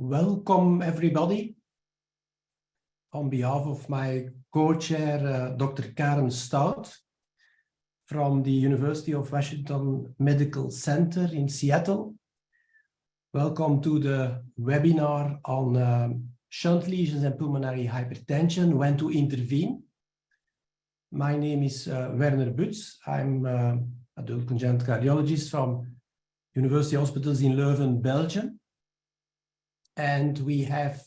Welcome everybody. On behalf of my co-chair, Dr. Karen Stout from the University of Washington Medical Center in Seattle. Welcome to the webinar on shunt lesions and pulmonary hypertension, when to intervene. My name is Werner Butz. I'm adult congenital cardiologist from University Hospitals in Leuven, Belgium. And we have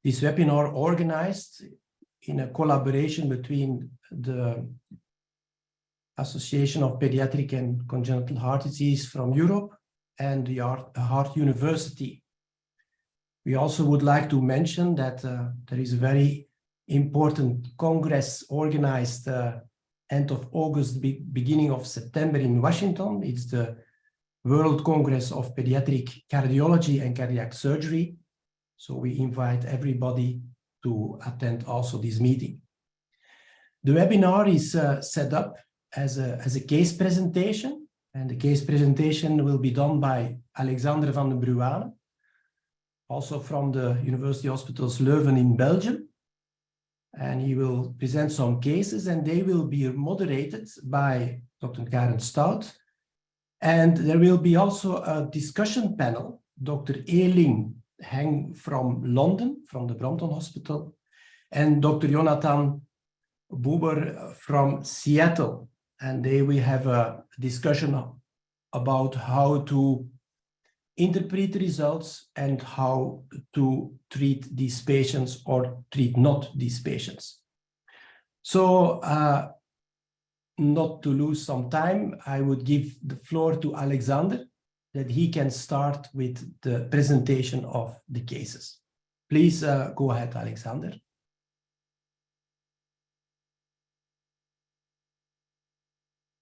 this webinar organized in a collaboration between the Association of Pediatric and Congenital Heart Disease from Europe and the Heart University. We also would like to mention that there is a very important congress organized end of August, beginning of September in Washington. It's the World Congress of Pediatric Cardiology and Cardiac Surgery. So we invite everybody to attend also this meeting. The webinar is set up as a case presentation, and the case presentation will be done by Alexander van den Bruane, also from the University Hospitals Leuven in Belgium. And he will present some cases, and they will be moderated by Dr. Karen Stout. And there will be also a discussion panel, Dr. Eeling Heng from London, from the Brompton Hospital, and Dr. Jonathan Buber from Seattle. And they will have a discussion about how to interpret the results and how to treat these patients or treat not these patients. So not to lose some time, I would give the floor to Alexander, that he can start with the presentation of the cases. Please go ahead, Alexander.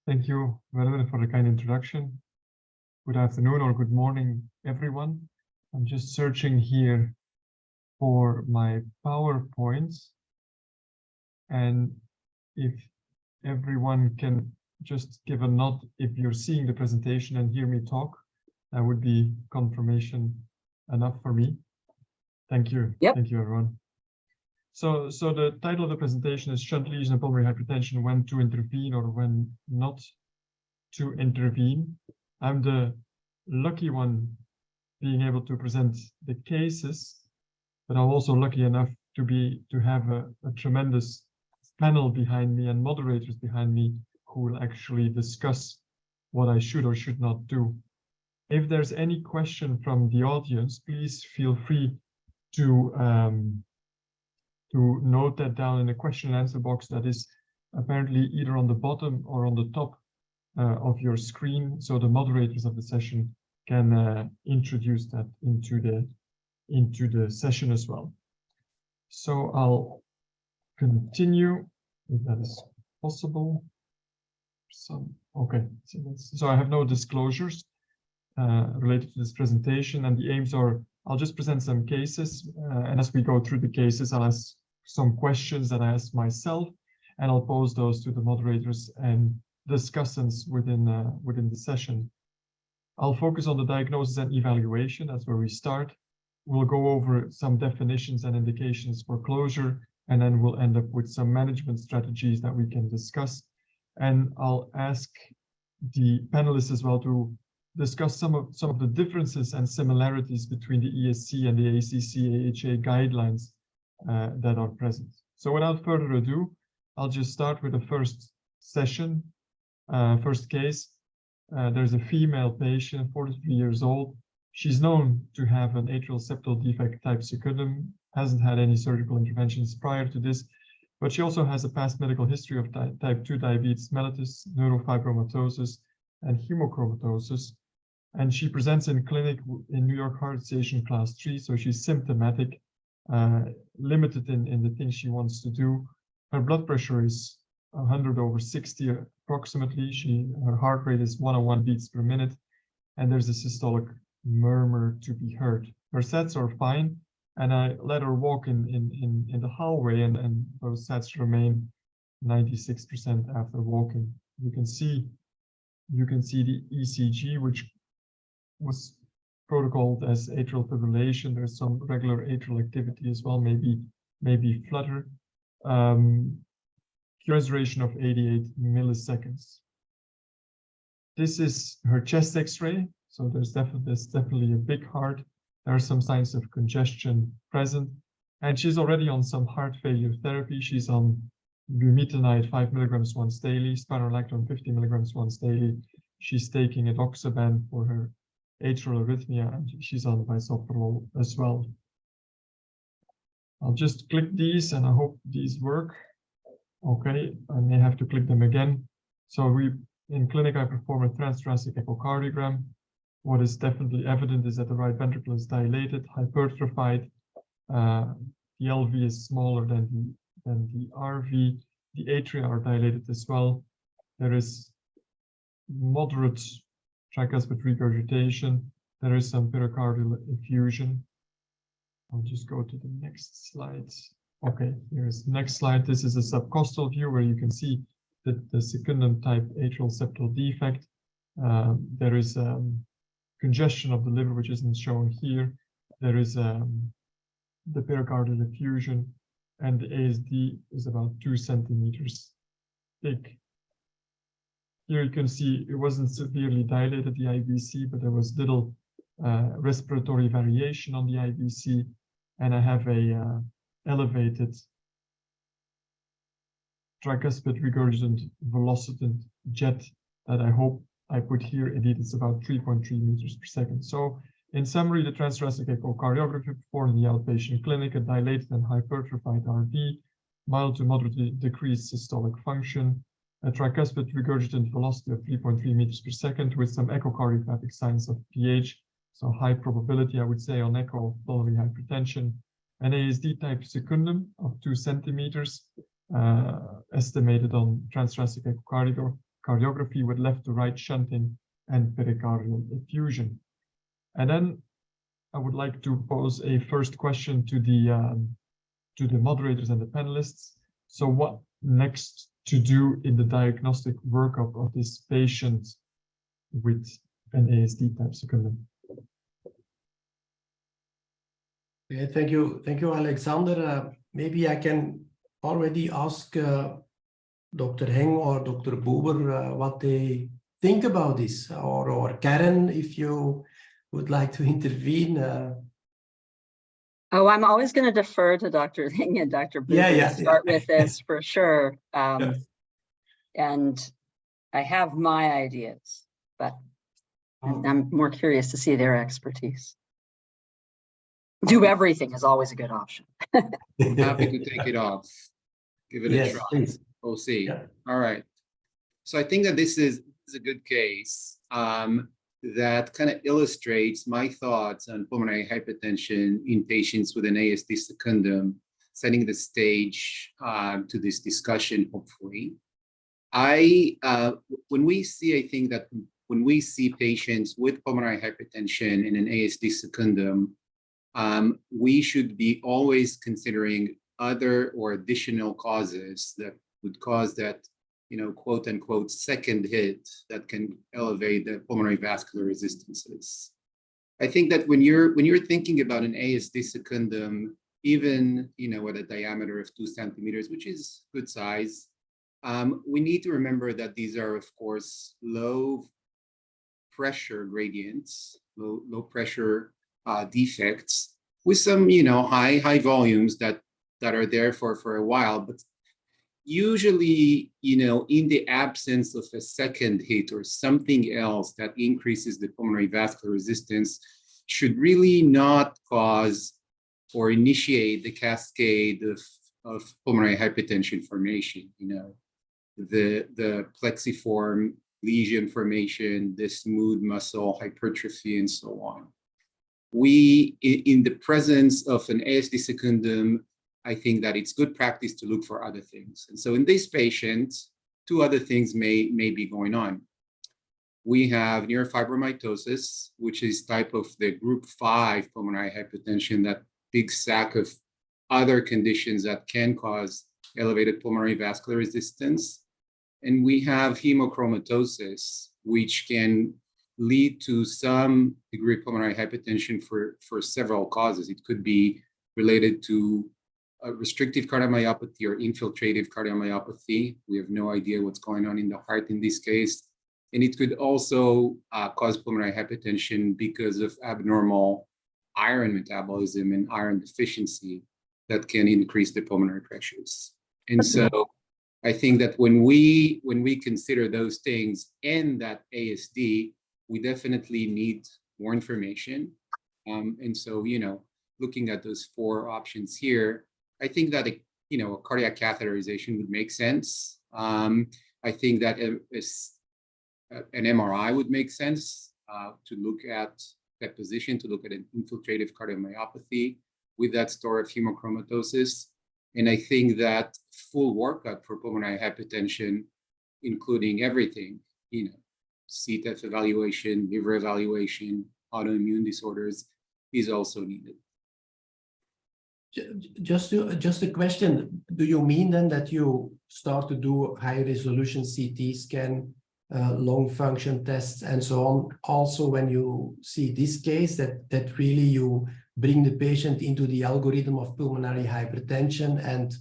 Thank you, Werner, for the kind introduction. Good afternoon or good morning, everyone. I'm just searching here for my PowerPoints. And if everyone can just give a nod if you're seeing the presentation and hear me talk, that would be confirmation enough for me. Thank you. Yep. Thank you, everyone. So the title of the presentation is Shunt Lesion and Pulmonary Hypertension, when to intervene or when not to intervene. I'm the lucky one being able to present the cases, but I'm also lucky enough to have a tremendous panel behind me and moderators behind me who will actually discuss what I should or should not do. If there's any question from the audience, please feel free to note that down in the question and answer box that is apparently either on the bottom or on the top of your screen, so the moderators of the session can introduce that into the session as well. So I'll continue if that is possible. Okay, so I have no disclosures related to this presentation, and the aims are I'll just present some cases, and as we go through the cases, I'll ask some questions that I asked myself, and I'll pose those to the moderators and discussants within the session. I'll focus on the diagnosis and evaluation. That's where we start. We'll go over some definitions and indications for closure, and then we'll end up with some management strategies that we can discuss. And I'll ask the panelists as well to discuss some of the differences and similarities between the ESC and the ACC/AHA guidelines that are present. So without further ado, I'll just start with the first session, first case. There's a female patient, 43 years old. She's known to have an atrial septal defect type secundum, hasn't had any surgical interventions prior to this, but she also has a past medical history of type 2 diabetes mellitus, neurofibromatosis, and hemochromatosis. And she presents in clinic in New York Heart Association class 3, so she's symptomatic, limited in the things she wants to do. Her blood pressure is 100/60 approximately. Her heart rate is 101 beats per minute, and there's a systolic murmur to be heard. Her sats are fine, and I let her walk in the hallway, and those sats remain 96% after walking. You can see the ECG, which was protocoled as atrial fibrillation. There's some regular atrial activity as well, maybe flutter. QRS duration of 88 milliseconds. This is her chest X-ray, so there's definitely a big heart. There are some signs of congestion present, and she's already on some heart failure therapy. She's on bumetanide 5 milligrams once daily, spironolactone 50 milligrams once daily. She's taking edoxaban for her atrial arrhythmia, and she's on bisoprolol as well. I'll just click these, and I hope these work. Okay, I may have to click them again. So in clinic, I perform a transthoracic echocardiogram. What is definitely evident is that the right ventricle is dilated, hypertrophied. The LV is smaller than the RV. The atria are dilated as well. There is moderate tricuspid regurgitation. There is some pericardial effusion. I'll just go to the next slide. Okay, here's the next slide. This is a subcostal view where you can see the secundum type atrial septal defect. There is congestion of the liver, which isn't shown here. There is the pericardial effusion, and the ASD is about 2 centimeters thick. Here you can see it wasn't severely dilated, the IVC, but there was little respiratory variation on the IVC, and I have a elevated tricuspid regurgitant velocity jet that I hope I put here. Indeed, it's about 3.3 meters per second. So in summary, the transthoracic echocardiography performed in the outpatient clinic, a dilated and hypertrophied RV, mild to moderately decreased systolic function, a tricuspid regurgitant velocity of 3.3 meters per second with some echocardiographic signs of PH. So high probability, I would say, on echo pulmonary hypertension. An ASD type secundum of 2 centimeters, estimated on transthoracic echocardiography with left to right shunting and pericardial effusion. And then I would like to pose a first question to the moderators and the panelists. So what next to do in the diagnostic workup of this patient with an ASD type secundum? Okay, thank you, Alexander. Maybe I can already ask Dr. Heng or Dr. Buber what they think about this, or Karen, if you would like to intervene. Oh, I'm always going to defer to Dr. Heng and Dr. Buber to start with this for sure. And I have my ideas, but I'm more curious to see their expertise. Do everything is always a good option. I'm happy to take it off. Give it a try. Please. We'll see. Yeah. All right. So I think that this is a good case that kind of illustrates my thoughts on pulmonary hypertension in patients with an ASD secundum, setting the stage to this discussion, hopefully. When we see patients with pulmonary hypertension in an ASD secundum, we should be always considering other or additional causes that would cause that, quote unquote, second hit that can elevate the pulmonary vascular resistances. I think that when you're thinking about an ASD secundum, even with a diameter of 2 centimeters, which is good size, we need to remember that these are, of course, low pressure gradients, low pressure defects with some, high volumes that are there for a while, but usually, in the absence of a second hit or something else that increases the pulmonary vascular resistance, should really not cause or initiate the cascade of pulmonary hypertension formation. The plexiform lesion formation, the smooth muscle hypertrophy, and so on. In the presence of an ASD secundum, I think that it's good practice to look for other things. And so in this patient, 2 other things may be going on. We have neurofibromatosis, which is type of the group 5 pulmonary hypertension, that big sack of other conditions that can cause elevated pulmonary vascular resistance. And we have hemochromatosis, which can lead to some degree of pulmonary hypertension for several causes. It could be related to a restrictive cardiomyopathy or infiltrative cardiomyopathy. We have no idea what's going on in the heart in this case. And it could also cause pulmonary hypertension because of abnormal iron metabolism and iron deficiency that can increase the pulmonary pressures. And so I think that when we consider those things and that ASD, we definitely need more information. And so, looking at those 4 options here, I think that a cardiac catheterization would make sense. I think that an MRI would make sense to look at that position, to look at an infiltrative cardiomyopathy with that story of hemochromatosis. And I think that full workup for pulmonary hypertension, including everything, CTEPH evaluation, liver evaluation, autoimmune disorders, is also needed. Just a question, do you mean then that you start to do high resolution CT scan, lung function tests and so on, also when you see this case, that really you bring the patient into the algorithm of pulmonary hypertension and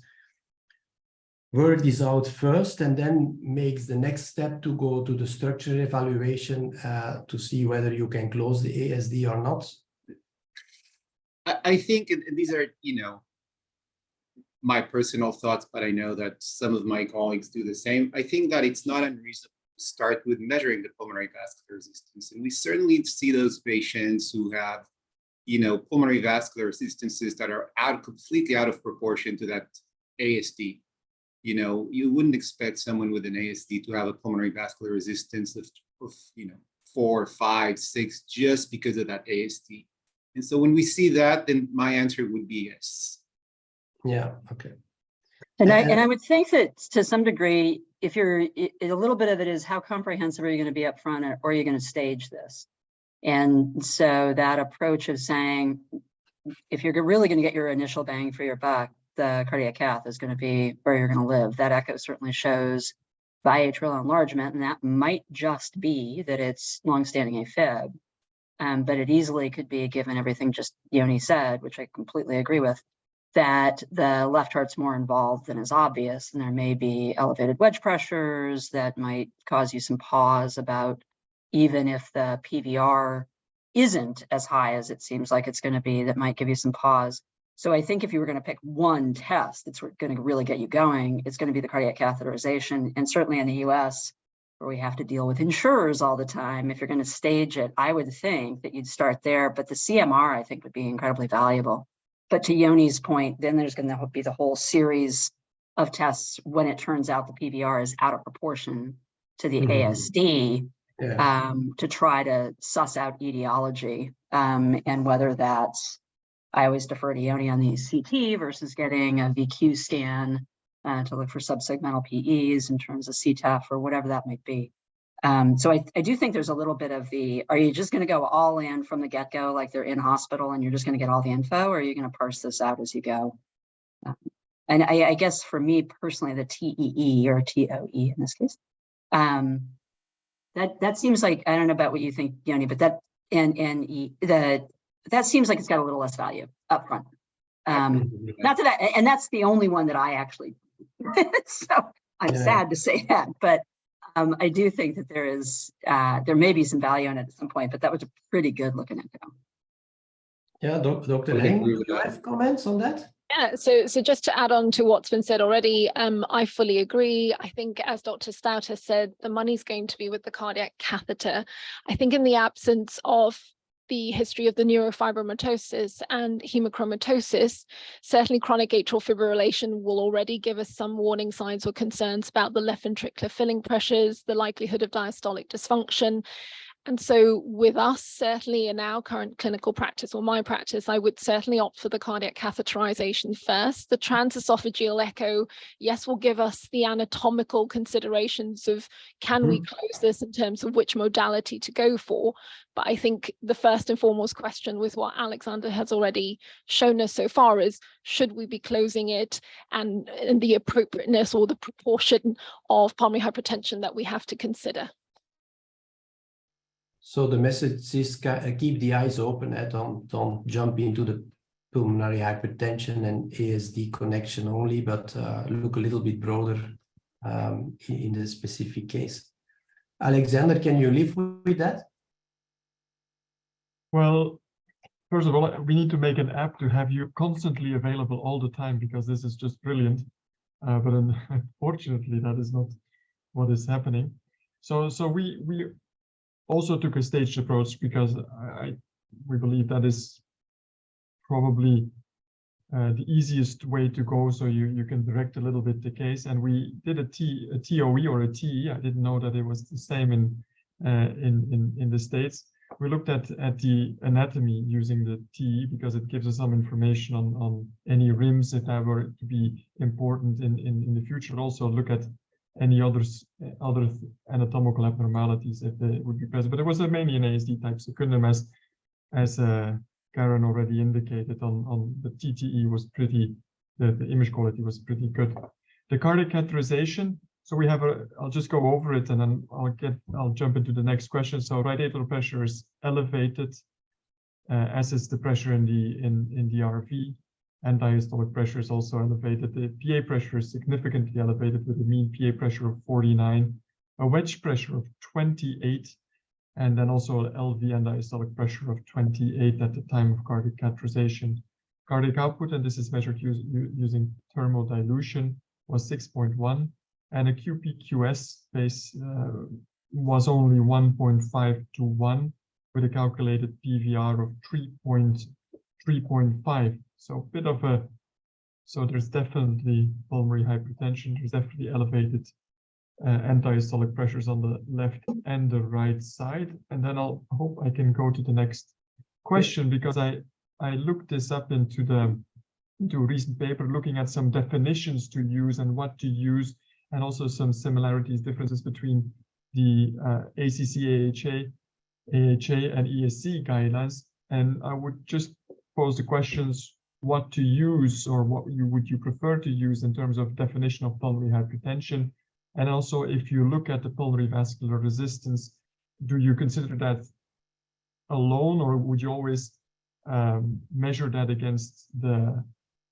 work this out first and then makes the next step to go to the structure evaluation to see whether you can close the ASD or not? I think, and these are, my personal thoughts, but I know that some of my colleagues do the same. I think that it's not unreasonable to start with measuring the pulmonary vascular resistance. And we certainly see those patients who have, pulmonary vascular resistances that are completely out of proportion to that ASD. You wouldn't expect someone with an ASD to have a pulmonary vascular resistance of 4, 5, 6, just because of that ASD. And so when we see that, then my answer would be yes. Yeah, okay. And I would think that to some degree, if a little bit of it is how comprehensive are you going to be up front, or are you going to stage this? And so that approach of saying, if you're really going to get your initial bang for your buck, the cardiac cath is going to be where you're going to live. That echo certainly shows biatrial enlargement, and that might just be that it's longstanding AFib. But it easily could be, given everything just Yoni said, which I completely agree with, that the left heart's more involved than is obvious, and there may be elevated wedge pressures that might cause you some pause about, even if the PVR isn't as high as it seems like it's going to be, that might give you some pause. So I think if you were going to pick one test that's going to really get you going, it's going to be the cardiac catheterization. And certainly in the US, where we have to deal with insurers all the time, if you're going to stage it, I would think that you'd start there. But the CMR, I think, would be incredibly valuable. But to Yoni's point, then there's going to be the whole series of tests when it turns out the PVR is out of proportion to the ASD, to try to suss out etiology, and whether that's, I always defer to Yoni on the CT versus getting a VQ scan to look for subsegmental PEs in terms of CTEPH or whatever that might be. So I do think there's a little bit of are you just going to go all in from the get-go, like they're in hospital and you're just going to get all the info, or are you going to parse this out as you go? And I guess for me personally, the TEE or TOE in this case, that seems like, I don't know about what you think, Yoni, but that that seems like it's got a little less value up front. Not that and that's the only one that I actually, so I'm sad to say that, but I do think that there may be some value in it at some point, but that was a pretty good looking echo. Yeah, Dr. Heng, do you have comments on that? Yeah, so just to add on to what's been said already, I fully agree. I think, as Dr. Stout has said, the money's going to be with the cardiac catheter. I think in the absence of the history of the neurofibromatosis and hemochromatosis, certainly chronic atrial fibrillation will already give us some warning signs or concerns about the left ventricular filling pressures, the likelihood of diastolic dysfunction. And so with us, certainly in our current clinical practice, or my practice, I would certainly opt for the cardiac catheterization first. The transesophageal echo, yes, will give us the anatomical considerations of can we close this in terms of which modality to go for. But I think the first and foremost question with what Alexander has already shown us so far is, should we be closing it, and the appropriateness or the proportion of pulmonary hypertension that we have to consider. So the message is keep the eyes open and don't jump into the pulmonary hypertension and ASD connection only, but look a little bit broader in the specific case. Alexander, can you live with that? Well, first of all, we need to make an app to have you constantly available all the time, because this is just brilliant. But unfortunately, that is not what is happening. So we also took a staged approach, because we believe that is probably the easiest way to go, so you can direct a little bit the case. And we did a TOE or a TE. I didn't know that it was the same in the States. We looked at the anatomy using the TE, because it gives us some information on any rims, if that were to be important in the future. Also look at any other anatomical abnormalities if they would be present. But it was mainly an ASD type secundum, as Karen already indicated. On the TTE was pretty, the image quality was pretty good. The cardiac catheterization. So we have I'll just go over it, and then I'll jump into the next question. So right atrial pressure is elevated, as is the pressure in the RV, and diastolic pressure is also elevated. The PA pressure is significantly elevated, with a mean PA pressure of 49, a wedge pressure of 28, and then also LV and diastolic pressure of 28 at the time of cardiac catheterization. Cardiac output, and this is measured using thermodilution, was 6.1. And a QPQS base was only 1.5 to 1, with a calculated PVR of 3.5. So a bit of so there's definitely pulmonary hypertension. There's definitely elevated end-diastolic pressures on the left and the right side. And then I'll hope I can go to the next question, because I looked this up into a recent paper, looking at some definitions to use and what to use, and also some similarities, differences between the ACC-AHA, AHA, and ESC guidelines. And I would just pose the questions: what to use, or what would you prefer to use in terms of definition of pulmonary hypertension? And also, if you look at the pulmonary vascular resistance, do you consider that alone, or would you always measure that against the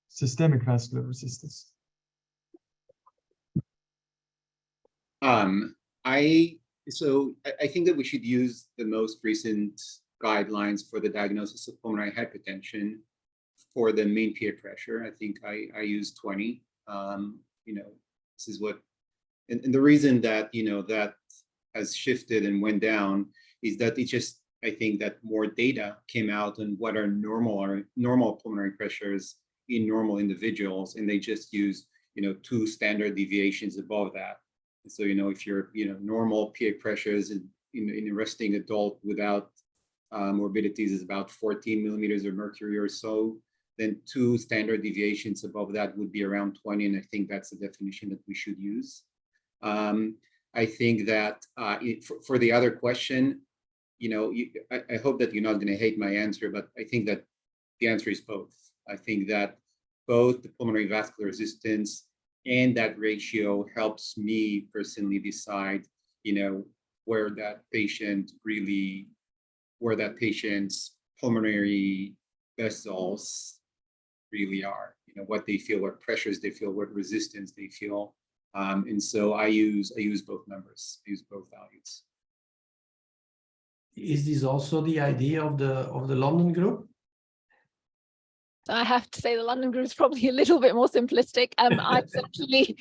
systemic vascular resistance? I think that we should use the most recent guidelines for the diagnosis of pulmonary hypertension for the mean PA pressure. I think I use 20. This is what, and the reason that that has shifted and went down is that I think that more data came out on what are normal pulmonary pressures in normal individuals, and they just use 2 standard deviations above that. So, if you're, normal PA pressures in a resting adult without morbidities is about 14 millimeters of mercury or so, then 2 standard deviations above that would be around 20. And I think that's the definition that we should use. I think that for the other question, I hope that you're not going to hate my answer, but I think that the answer is both. I think that both the pulmonary vascular resistance and that ratio helps me personally decide, where that patient's pulmonary vessels really are, what they feel, what pressures they feel, what resistance they feel. And so I use both numbers, I use both values. Is this also the idea of the London group? I have to say the London group is probably a little bit more simplistic. I certainly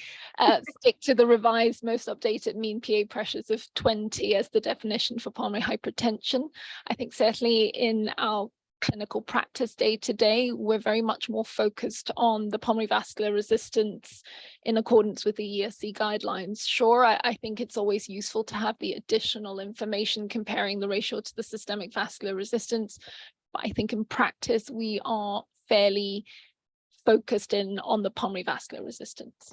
stick to the revised, most updated mean PA pressures of 20 as the definition for pulmonary hypertension. I think certainly in our clinical practice day to day, we're very much more focused on the pulmonary vascular resistance in accordance with the ESC guidelines. Sure, I think it's always useful to have the additional information comparing the ratio to the systemic vascular resistance. But I think in practice, we are fairly focused in on the pulmonary vascular resistance.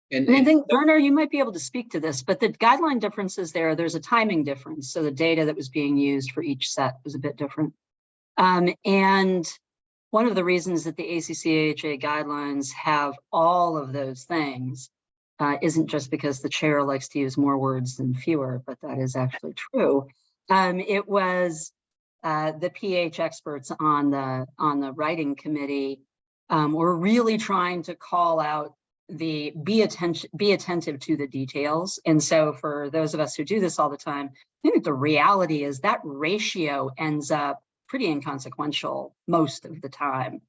And I think, Werner, you might be able to speak to this, but the guideline differences there's a timing difference. So the data that was being used for each set was a bit different. And one of the reasons that the ACC-AHA guidelines have all of those things isn't just because the chair likes to use more words than fewer, but that is actually true. It was the pH experts on the writing committee were really trying to call out the be attentive to the details. And so for those of us who do this all the time, I think the reality is that ratio ends up pretty inconsequential most of the time.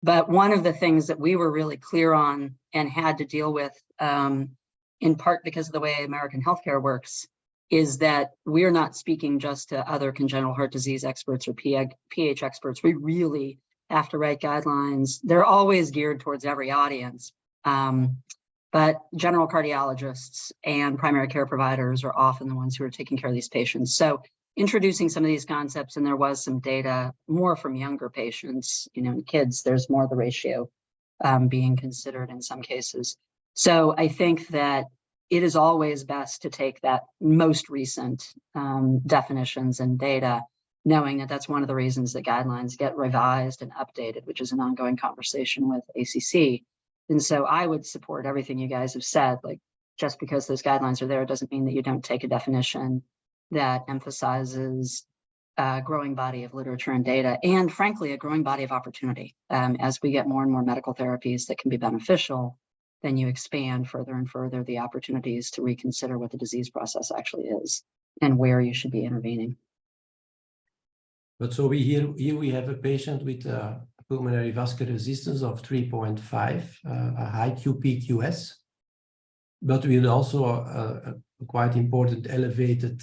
But one of the things that we were really clear on and had to deal with, in part because of the way American healthcare works, is that we're not speaking just to other congenital heart disease experts or pH experts. We really have to write guidelines. They're always geared towards every audience. But general cardiologists and primary care providers are often the ones who are taking care of these patients. So introducing some of these concepts, and there was some data more from younger patients, in kids, there's more of the ratio being considered in some cases. So I think that it is always best to take that most recent definitions and data, knowing that that's one of the reasons that guidelines get revised and updated, which is an ongoing conversation with ACC. And so I would support everything you guys have said. Like, just because those guidelines are there doesn't mean that you don't take a definition that emphasizes a growing body of literature and data, and frankly, a growing body of opportunity. As we get more and more medical therapies that can be beneficial, then you expand further and further the opportunities to reconsider what the disease process actually is and where you should be intervening. But so here we have a patient with pulmonary vascular resistance of 3.5, a high QPQS, but with also a quite important elevated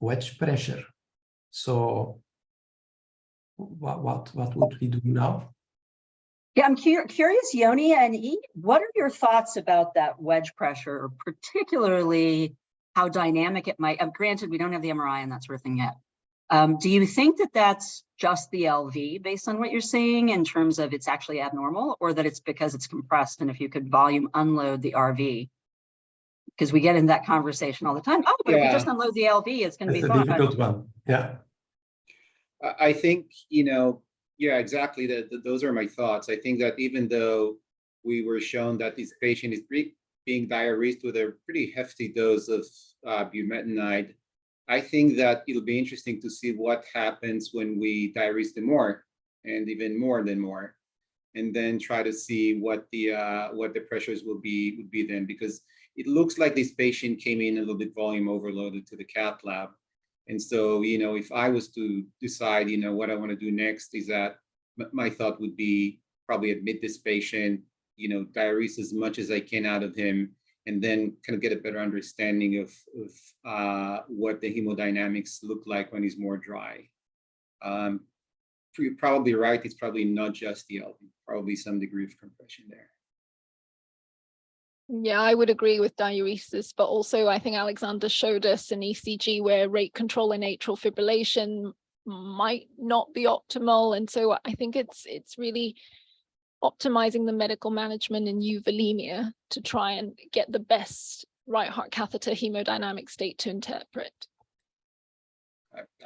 wedge pressure. So what would we do now? Yeah, I'm curious, Yoni and E, what are your thoughts about that wedge pressure, particularly how dynamic it might, granted, we don't have the MRI and that sort of thing yet. Do you think that that's just the LV based on what you're saying in terms of it's actually abnormal, or that it's because it's compressed and if you could volume unload the RV? Because we get in that conversation all the time. Oh, but if we just unload the LV, it's going to be fine. It's a difficult one. Yeah. I think, yeah, exactly. Those are my thoughts. I think that even though we were shown that this patient is being diuresed with a pretty hefty dose of bumetanide, I think that it'll be interesting to see what happens when we diurese them more, and even more than more, and then try to see what the pressures will be then, because it looks like this patient came in a little bit volume overloaded to the cath lab. And so, if I was to decide, what I want to do next, is that my thought would be probably admit this patient, diurese as much as I can out of him, and then kind of get a better understanding of what the hemodynamics look like when he's more dry. You're probably right. It's probably not just the LV, probably some degree of compression there. Yeah, I would agree with diuresis, but also I think Alexander showed us an ECG where rate control in atrial fibrillation might not be optimal. And so I think it's really optimizing the medical management in euvolemia to try and get the best right heart catheter hemodynamic state to interpret.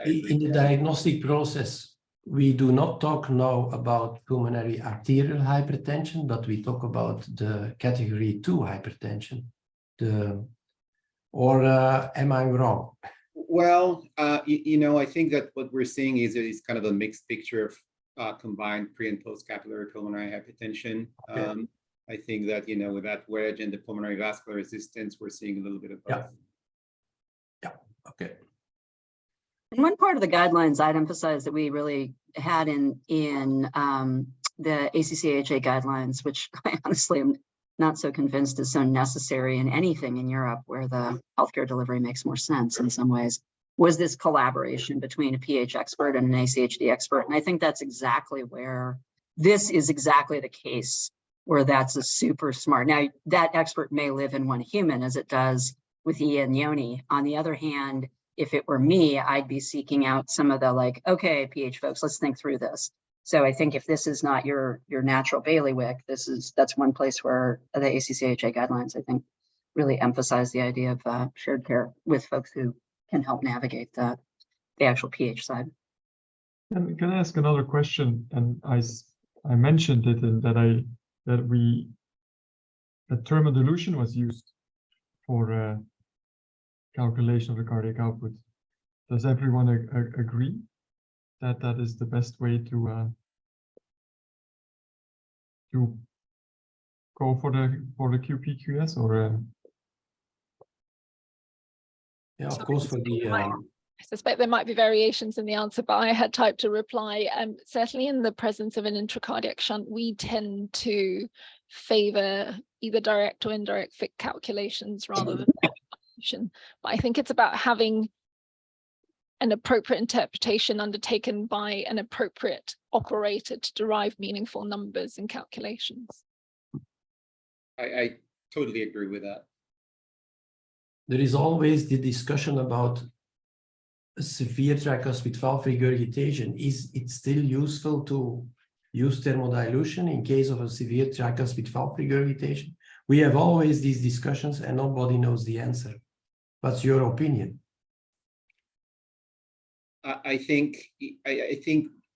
In the diagnostic process, we do not talk now about pulmonary arterial hypertension, but we talk about the category 2 hypertension. Am I wrong? Well, I think that what we're seeing is kind of a mixed picture of combined pre and post capillary pulmonary hypertension. Okay. I think that, with that wedge and the pulmonary vascular resistance, we're seeing a little bit of both. Yeah. Okay. And one part of the guidelines I'd emphasize that we really had in the ACC-AHA guidelines, which I honestly am not so convinced is so necessary in anything in Europe where the healthcare delivery makes more sense in some ways, was this collaboration between a pH expert and an ACHD expert. And I think that's exactly where this is exactly the case, where that's a super smart. Now, that expert may live in one human as it does with E and Yoni. On the other hand, if it were me, I'd be seeking out some of the okay, pH folks, let's think through this. So I think if this is not your natural bailiwick, that's one place where the ACC-AHA guidelines, I think, really emphasize the idea of shared care with folks who can help navigate the actual pH side. And can I ask another question? And I mentioned it in that thermal dilution was used for calculation of the cardiac output. Does everyone agree that that is the best way to go for the QPQS, or Yeah, of course, for the I suspect there might be variations in the answer, but I had typed a reply. Certainly in the presence of an intracardiac shunt, we tend to favor either direct or indirect fit calculations rather than calculation. But I think it's about having an appropriate interpretation undertaken by an appropriate operator to derive meaningful numbers and calculations. I totally agree with that. there is always the discussion about a severe tricuspid valve regurgitation. Is it still useful to use thermodilution in case of a severe tricuspid valve regurgitation? We have always these discussions and nobody knows the answer. What's your opinion? I think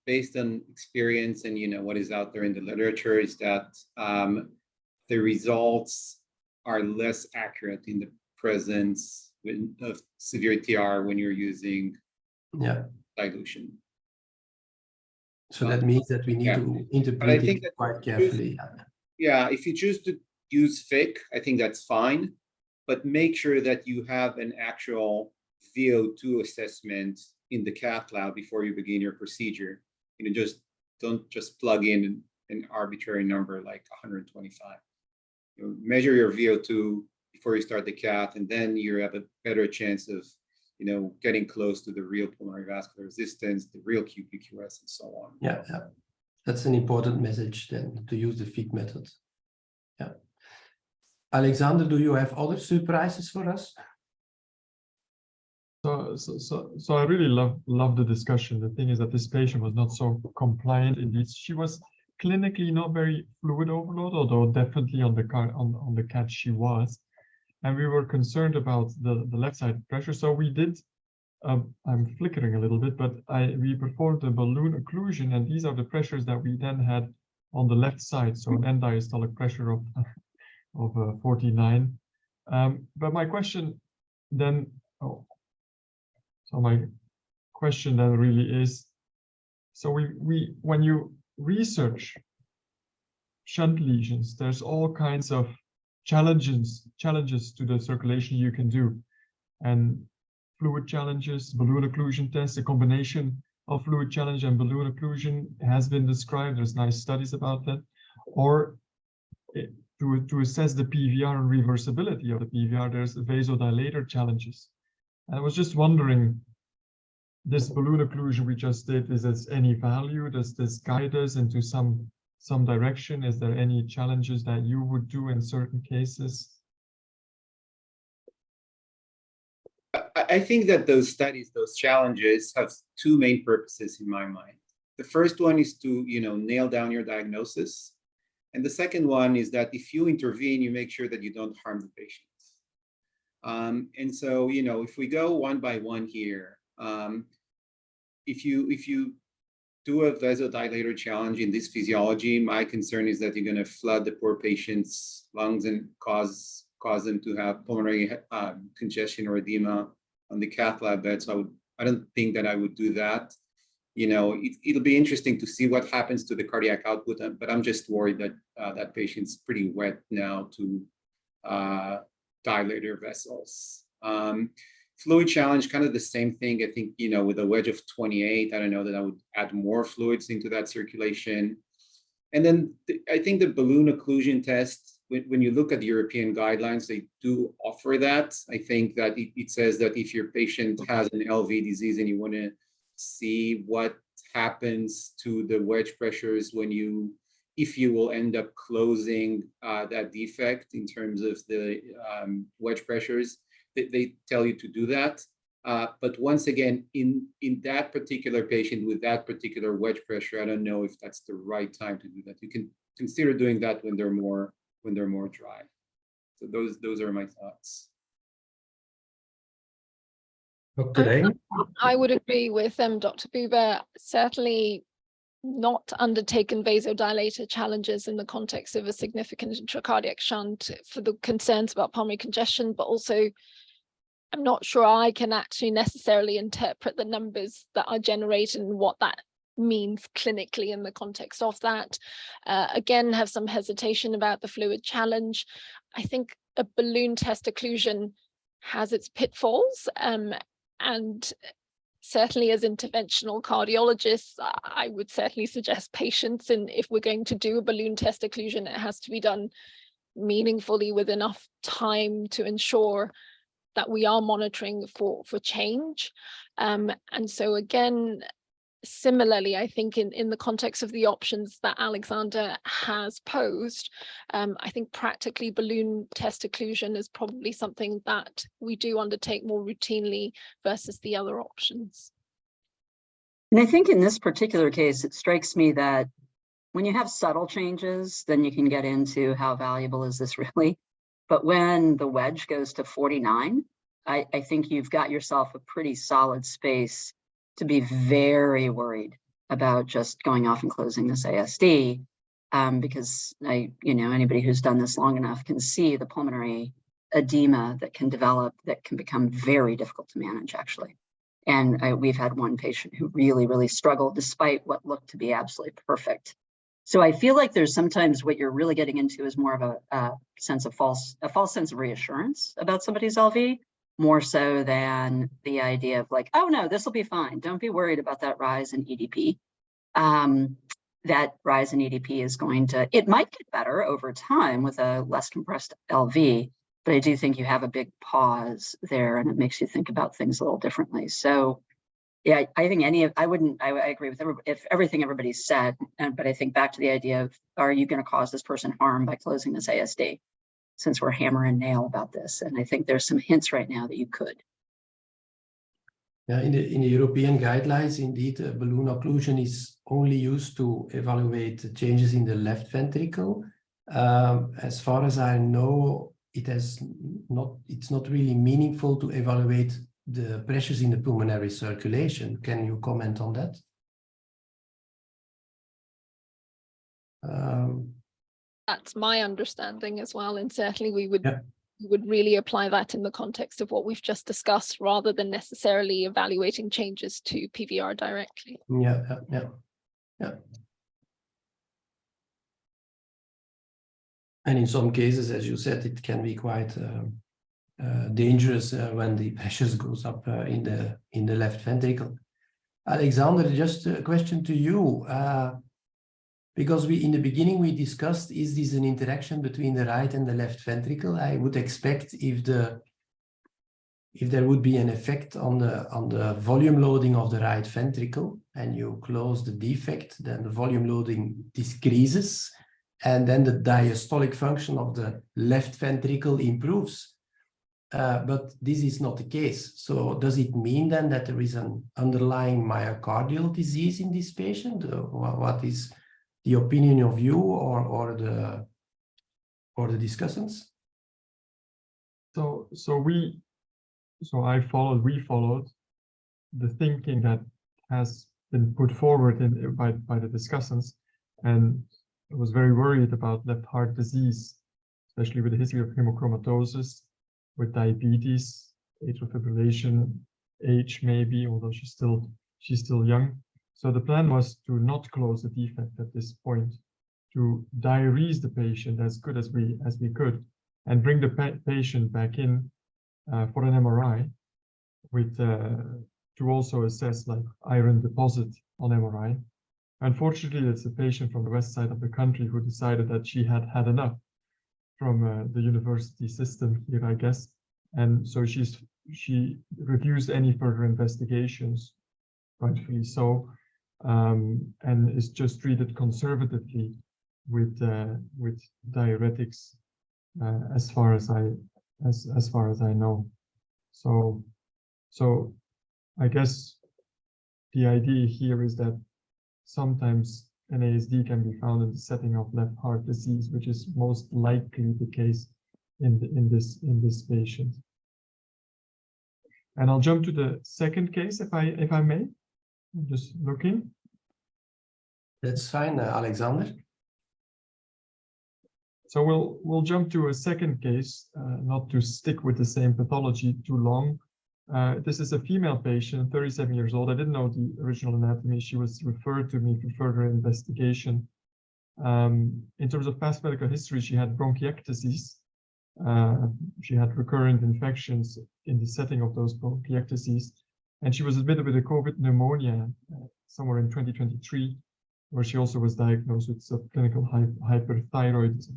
based on experience and what is out there in the literature is that the results are less accurate in the presence of severe TR when you're using dilution. So that means that we need to interpret it quite carefully. Yeah, if you choose to use FIC, I think that's fine, but make sure that you have an actual VO2 assessment in the cath lab before you begin your procedure. Don't just plug in an arbitrary number like 125. Measure your VO2 before you start the cath, and then you have a better chance of getting close to the real pulmonary vascular resistance, the real QPQS, and so on. Yeah, that's an important message then, to use the FIC method. Yeah. Alexander, do you have other surprises for us? So I really love the discussion. The thing is that this patient was not so compliant. Indeed, she was clinically not very fluid overload, although definitely on the CAT she was, and we were concerned about the left side pressure. So we did. I'm flickering a little bit, but we performed a balloon occlusion, and these are the pressures that we then had on the left side. So an end diastolic pressure of 49. But my question then. So my question then really is, so when you research shunt lesions, there's all kinds of challenges to the circulation you can do, and fluid challenges, balloon occlusion tests, a combination of fluid challenge and balloon occlusion has been described. There's nice studies about that. Or to assess the PVR and reversibility of the PVR, there's vasodilator challenges. I was just wondering, this balloon occlusion we just did, is this any value? Does this guide us into some direction? Is there any challenges that you would do in certain cases? I think that those studies, those challenges, have two main purposes in my mind. The first one is to nail down your diagnosis. And the second one is that if you intervene, you make sure that you don't harm the patient. And so, if we go one by one here, if you do a vasodilator challenge in this physiology, my concern is that you're going to flood the poor patient's lungs and cause them to have pulmonary congestion or edema on the cath lab bed. So I don't think that I would do that. It'll be interesting to see what happens to the cardiac output, but I'm just worried that that patient's pretty wet now to dilate their vessels. Fluid challenge, kind of the same thing. I think, with a wedge of 28, I don't know that I would add more fluids into that circulation. And then I think the balloon occlusion test, when you look at the European guidelines, they do offer that. I think that it says that if your patient has an LV disease and you want to see what happens to the wedge pressures if you will end up closing that defect in terms of the wedge pressures, they tell you to do that. But once again, in that particular patient with that particular wedge pressure, I don't know if that's the right time to do that. You can consider doing that when they're more dry. So those are my thoughts. Dr. I would agree with Dr. Buber. Certainly not undertaken vasodilator challenges in the context of a significant intracardiac shunt for the concerns about pulmonary congestion, but also I'm not sure I can actually necessarily interpret the numbers that are generated and what that means clinically in the context of that. Again, have some hesitation about the fluid challenge. I think a balloon test occlusion has its pitfalls, and certainly as interventional cardiologists, I would certainly suggest patients, and if we're going to do a balloon test occlusion, it has to be done meaningfully with enough time to ensure that we are monitoring for change. And so again, similarly, I think in the context of the options that Alexander has posed, I think practically balloon test occlusion is probably something that we do undertake more routinely versus the other options. And I think in this particular case, it strikes me that when you have subtle changes, then you can get into how valuable is this really. But when the wedge goes to 49, I think you've got yourself a pretty solid space to be very worried about just going off and closing this ASD, because anybody who's done this long enough can see the pulmonary edema that can develop, that can become very difficult to manage, actually. And we've had one patient who really, really struggled despite what looked to be absolutely perfect. So I feel like there's sometimes what you're really getting into is more of a false sense of reassurance about somebody's LV, more so than the idea of like, oh no, this will be fine. Don't be worried about that rise in EDP. That rise in EDP is it might get better over time with a less compressed LV, but I do think you have a big pause there and it makes you think about things a little differently. So yeah, I think I agree with everything everybody said, but I think back to the idea of, are you going to cause this person harm by closing this ASD? Since we're hammer and nail about this. And I think there's some hints right now that you could. Yeah, in the European guidelines, indeed, balloon occlusion is only used to evaluate changes in the left ventricle. As far as I know, it's not really meaningful to evaluate the pressures in the pulmonary circulation. Can you comment on that? That's my understanding as well, and certainly we would really apply that in the context of what we've just discussed, rather than necessarily evaluating changes to PVR directly. Yeah. And in some cases, as you said, it can be quite dangerous when the pressures goes up in the left ventricle. Alexander, just a question to you. Because in the beginning we discussed, is this an interaction between the right and the left ventricle? I would expect if there would be an effect on the volume loading of the right ventricle and you close the defect, then the volume loading decreases and then the diastolic function of the left ventricle improves. But this is not the case. So does it mean then that there is an underlying myocardial disease in this patient? What is the opinion of you or the discussants? We followed the thinking that has been put forward by the discussants, and I was very worried about left heart disease, especially with a history of hemochromatosis, with diabetes, atrial fibrillation, age maybe, although she's still young. So the plan was to not close the defect at this point, to diurese the patient as good as we could, and bring the patient back in for an MRI, with to also assess like iron deposit on MRI. Unfortunately, it's a patient from the west side of the country who decided that she had had enough from the university system here, I guess, and so she refused any further investigations, rightfully so. And is just treated conservatively with diuretics, as far as I know. So I guess the idea here is that sometimes an ASD can be found in the setting of left heart disease, which is most likely the case in this patient. And I'll jump to the second case if I may. Just looking. That's fine, Alexander. So we'll jump to a second case, not to stick with the same pathology too long. This is a female patient, 37 years old. I didn't know the original anatomy. She was referred to me for further investigation. In terms of past medical history, she had bronchiectasis. She had recurrent infections in the setting of those bronchiectasis. And she was admitted with a COVID pneumonia somewhere in 2023, where she also was diagnosed with subclinical hyperthyroidism.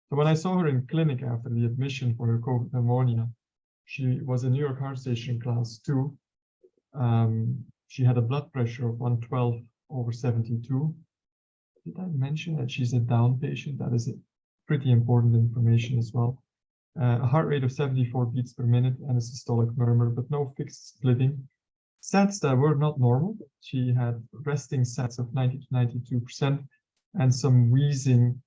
So when I saw her in clinic after the admission for her COVID pneumonia, she was a New York Heart Association class 2. She had a blood pressure of 112/72. Did I mention that she's a down patient? That is pretty important information as well. A heart rate of 74 beats per minute and a systolic murmur, but no fixed splitting. SATs that were not normal. She had resting SATs of 90 to 92% and some wheezing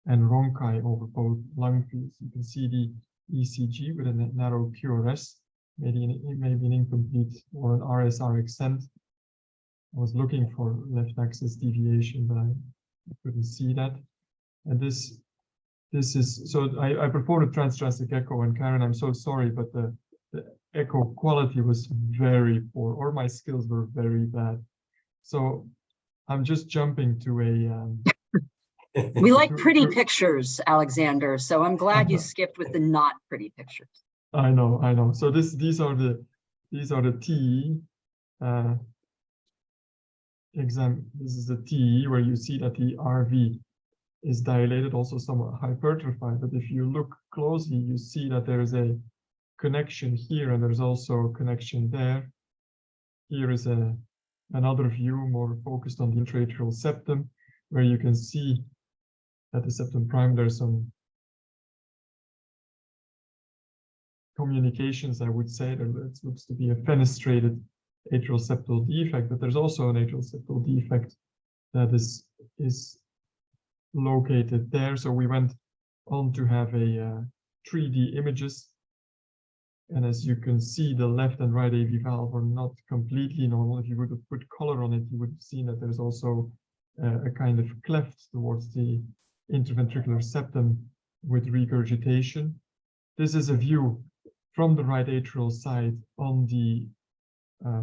and rhonchi over both lung fields. You can see the ECG with a narrow QRS, maybe an incomplete or an RSR accent. I was looking for left axis deviation, but I couldn't see that. And this is, so I performed a transthoracic echo, and Karen, I'm so sorry, but the echo quality was very poor, or my skills were very bad. So I'm just jumping to a... We like pretty pictures, Alexander, so I'm glad you skipped with the not pretty pictures. I know. So these are the TE exam. This is the TE where you see that the RV is dilated, also somewhat hypertrophied. But if you look closely, you see that there is a connection here, and there's also a connection there. Here is another view more focused on the intraatrial septum, where you can see at the septum prime there's some communications, I would say. There looks to be a fenestrated atrial septal defect, but there's also an atrial septal defect that is located there. So we went on to have a 3D images, and as you can see, the left and right AV valve are not completely normal. If you would have put color on it, you would have seen that there's also a kind of cleft towards the interventricular septum with regurgitation. This is a view from the right atrial side on the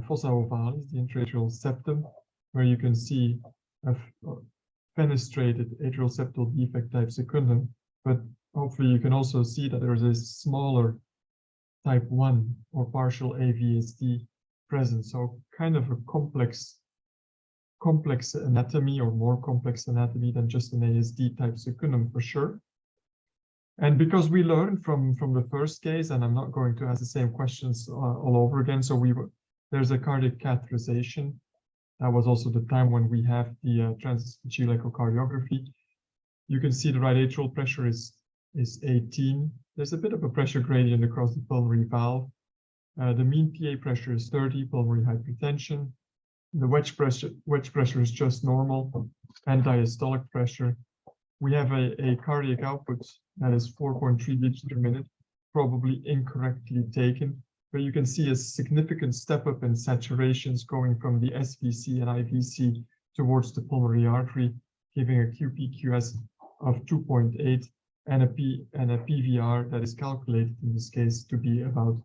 fossa ovalis, the intraatrial septum, where you can see a fenestrated atrial septal defect type secundum, but hopefully you can also see that there is a smaller type 1 or partial AVSD present. So kind of a complex anatomy, or more complex anatomy than just an ASD type secundum for sure. And because we learned from the first case, and I'm not going to ask the same questions all over again, so there's a cardiac catheterization. That was also the time when we have the transesophageal echocardiography. You can see the right atrial pressure is 18. There's a bit of a pressure gradient across the pulmonary valve. The mean PA pressure is 30, pulmonary hypertension. The wedge pressure is just normal, and diastolic pressure. We have a cardiac output that is 4.3 beats per minute, probably incorrectly taken, but you can see a significant step up in saturations going from the SVC and IVC towards the pulmonary artery, giving a QPQS of 2.8 and a PVR that is calculated in this case to be about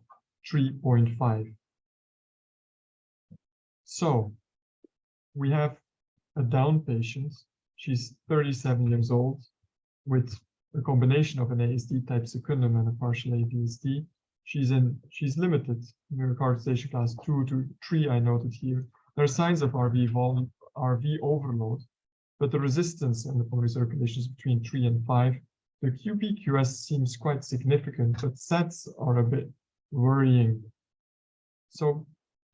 3.5. So we have a down patient. She's 37 years old with a combination of an ASD type secundum and a partial AVSD. She's limited New York Heart Association class 2 to 3, I noted here. There are signs of RV overload, but the resistance and the pulmonary circulation is between 3 and 5. The QPQS seems quite significant, but SATs are a bit worrying. So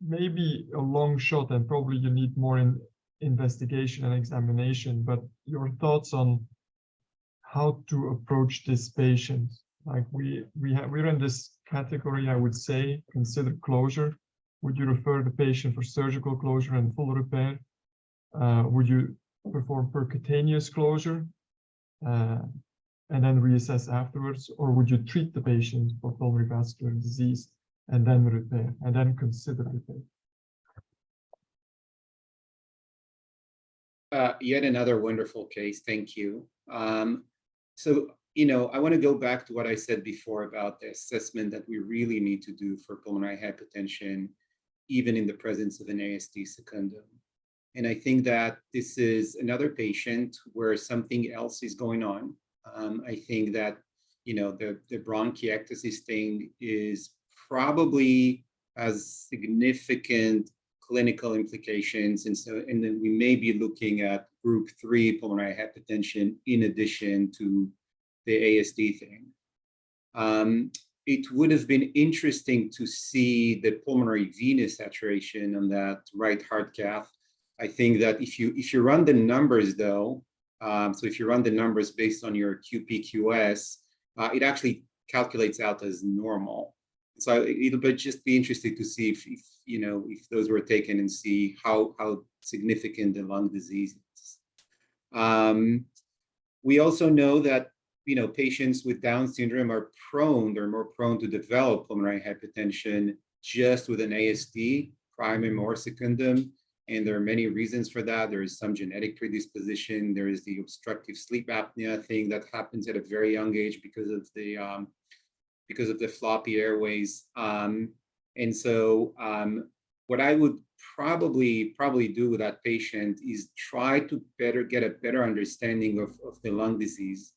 maybe a long shot, and probably you need more investigation and examination, but your thoughts on how to approach this patient? Like we're in this category, I would say, consider closure. Would you refer the patient for surgical closure and full repair? Would you perform percutaneous closure and then reassess afterwards? Or would you treat the patient for pulmonary vascular disease and then repair, and then consider repair? Yet another wonderful case, thank you. So I want to go back to what I said before about the assessment that we really need to do for pulmonary hypertension, even in the presence of an ASD secundum. And I think that this is another patient where something else is going on. I think that, the bronchiectasis thing is probably has significant clinical implications. And then we may be looking at group 3 pulmonary hypertension in addition to the ASD thing. It would have been interesting to see the pulmonary venous saturation on that right heart cath. I think that if you run the numbers though, so if you run the numbers based on your QPQS, it actually calculates out as normal. So it'll just be interesting to see if those were taken and see how significant the lung disease is. We also know that patients with Down syndrome are more prone to develop pulmonary hypertension just with an ASD, primum or secundum. And there are many reasons for that. There is some genetic predisposition. There is the obstructive sleep apnea thing that happens at a very young age because of the floppy airways. And so what I would probably do with that patient is try to get a better understanding of the lung disease.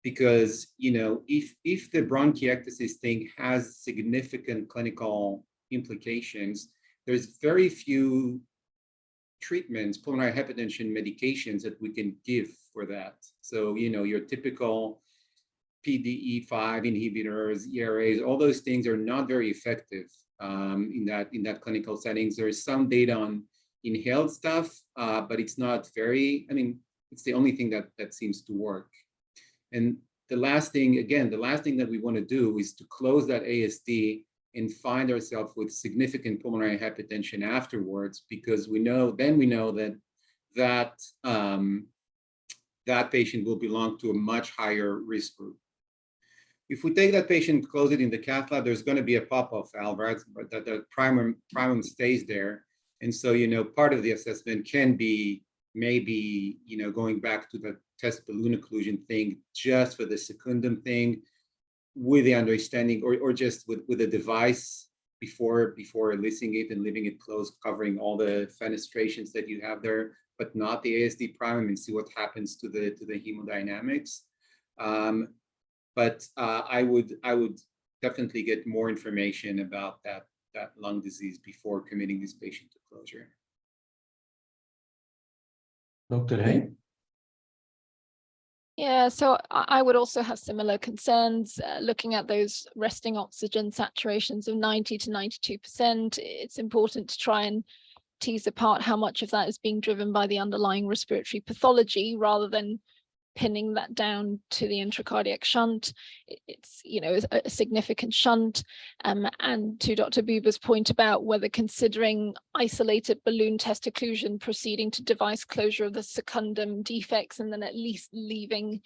Because, if the bronchiectasis thing has significant clinical implications, there's very few treatments, pulmonary hypertension medications that we can give for that. So, your typical PDE5 inhibitors, ERAs, all those things are not very effective in that clinical settings. There's some data on inhaled stuff, but it's not it's the only thing that seems to work. And the last thing that we want to do is to close that ASD and find ourselves with significant pulmonary hypertension afterwards, because we know that patient will belong to a much higher risk group. If we take that patient, close it in the cath lab, there's going to be a pop-off valve, right? But that the primum stays there. And so, part of the assessment can be maybe, going back to the test balloon occlusion thing, just for the secundum thing, with the understanding, or just with a device before releasing it and leaving it closed, covering all the fenestrations that you have there, but not the ASD primum, and see what happens to the hemodynamics. But I would definitely get more information about that lung disease before committing this patient to closure. Dr. Hay? Yeah, so I would also have similar concerns looking at those resting oxygen saturations of 90 to 92%. It's important to try and tease apart how much of that is being driven by the underlying respiratory pathology rather than pinning that down to the intracardiac shunt. It's a significant shunt, and to Dr. Buber's point about whether considering isolated balloon test occlusion proceeding to device closure of the secundum defects and then at least leaving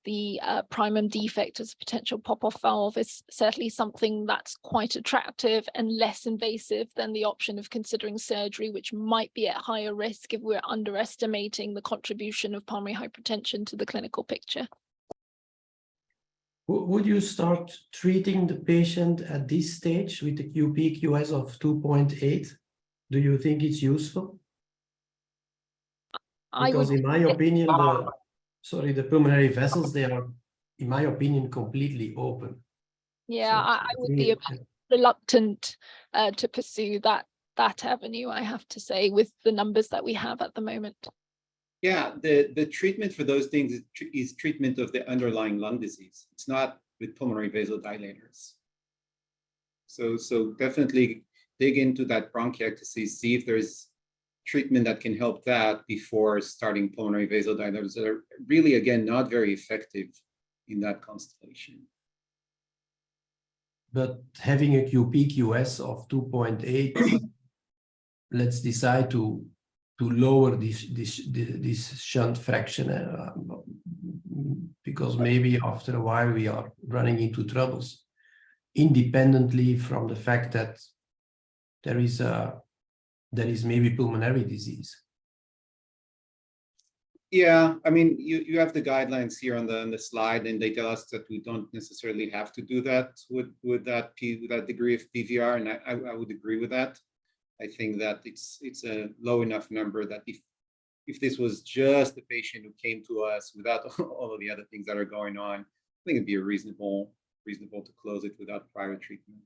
the primum defect as a potential pop-off valve is certainly something that's quite attractive and less invasive than the option of considering surgery, which might be at higher risk if we're underestimating the contribution of pulmonary hypertension to the clinical picture. Would you start treating the patient at this stage with the QPQS of 2.8? Do you think it's useful? Because in my opinion, the pulmonary vessels, they are, in my opinion, completely open. Yeah, So I would be a bit reluctant to pursue that avenue, I have to say, with the numbers that we have at the moment. Yeah, the treatment for those things is treatment of the underlying lung disease. It's not with pulmonary vasodilators. So definitely dig into that bronchiectasis, see if there's treatment that can help that before starting pulmonary vasodilators that are really, again, not very effective in that constellation. But having a QPQS of 2.8, let's decide to lower this shunt fraction, because maybe after a while we are running into troubles, independently from the fact that there is maybe pulmonary disease. Yeah, I mean, you have the guidelines here on the slide, and they tell us that we don't necessarily have to do that with that degree of PVR, and I would agree with that. I think that it's a low enough number that if this was just the patient who came to us without all of the other things that are going on, I think it'd be reasonable to close it without prior treatment.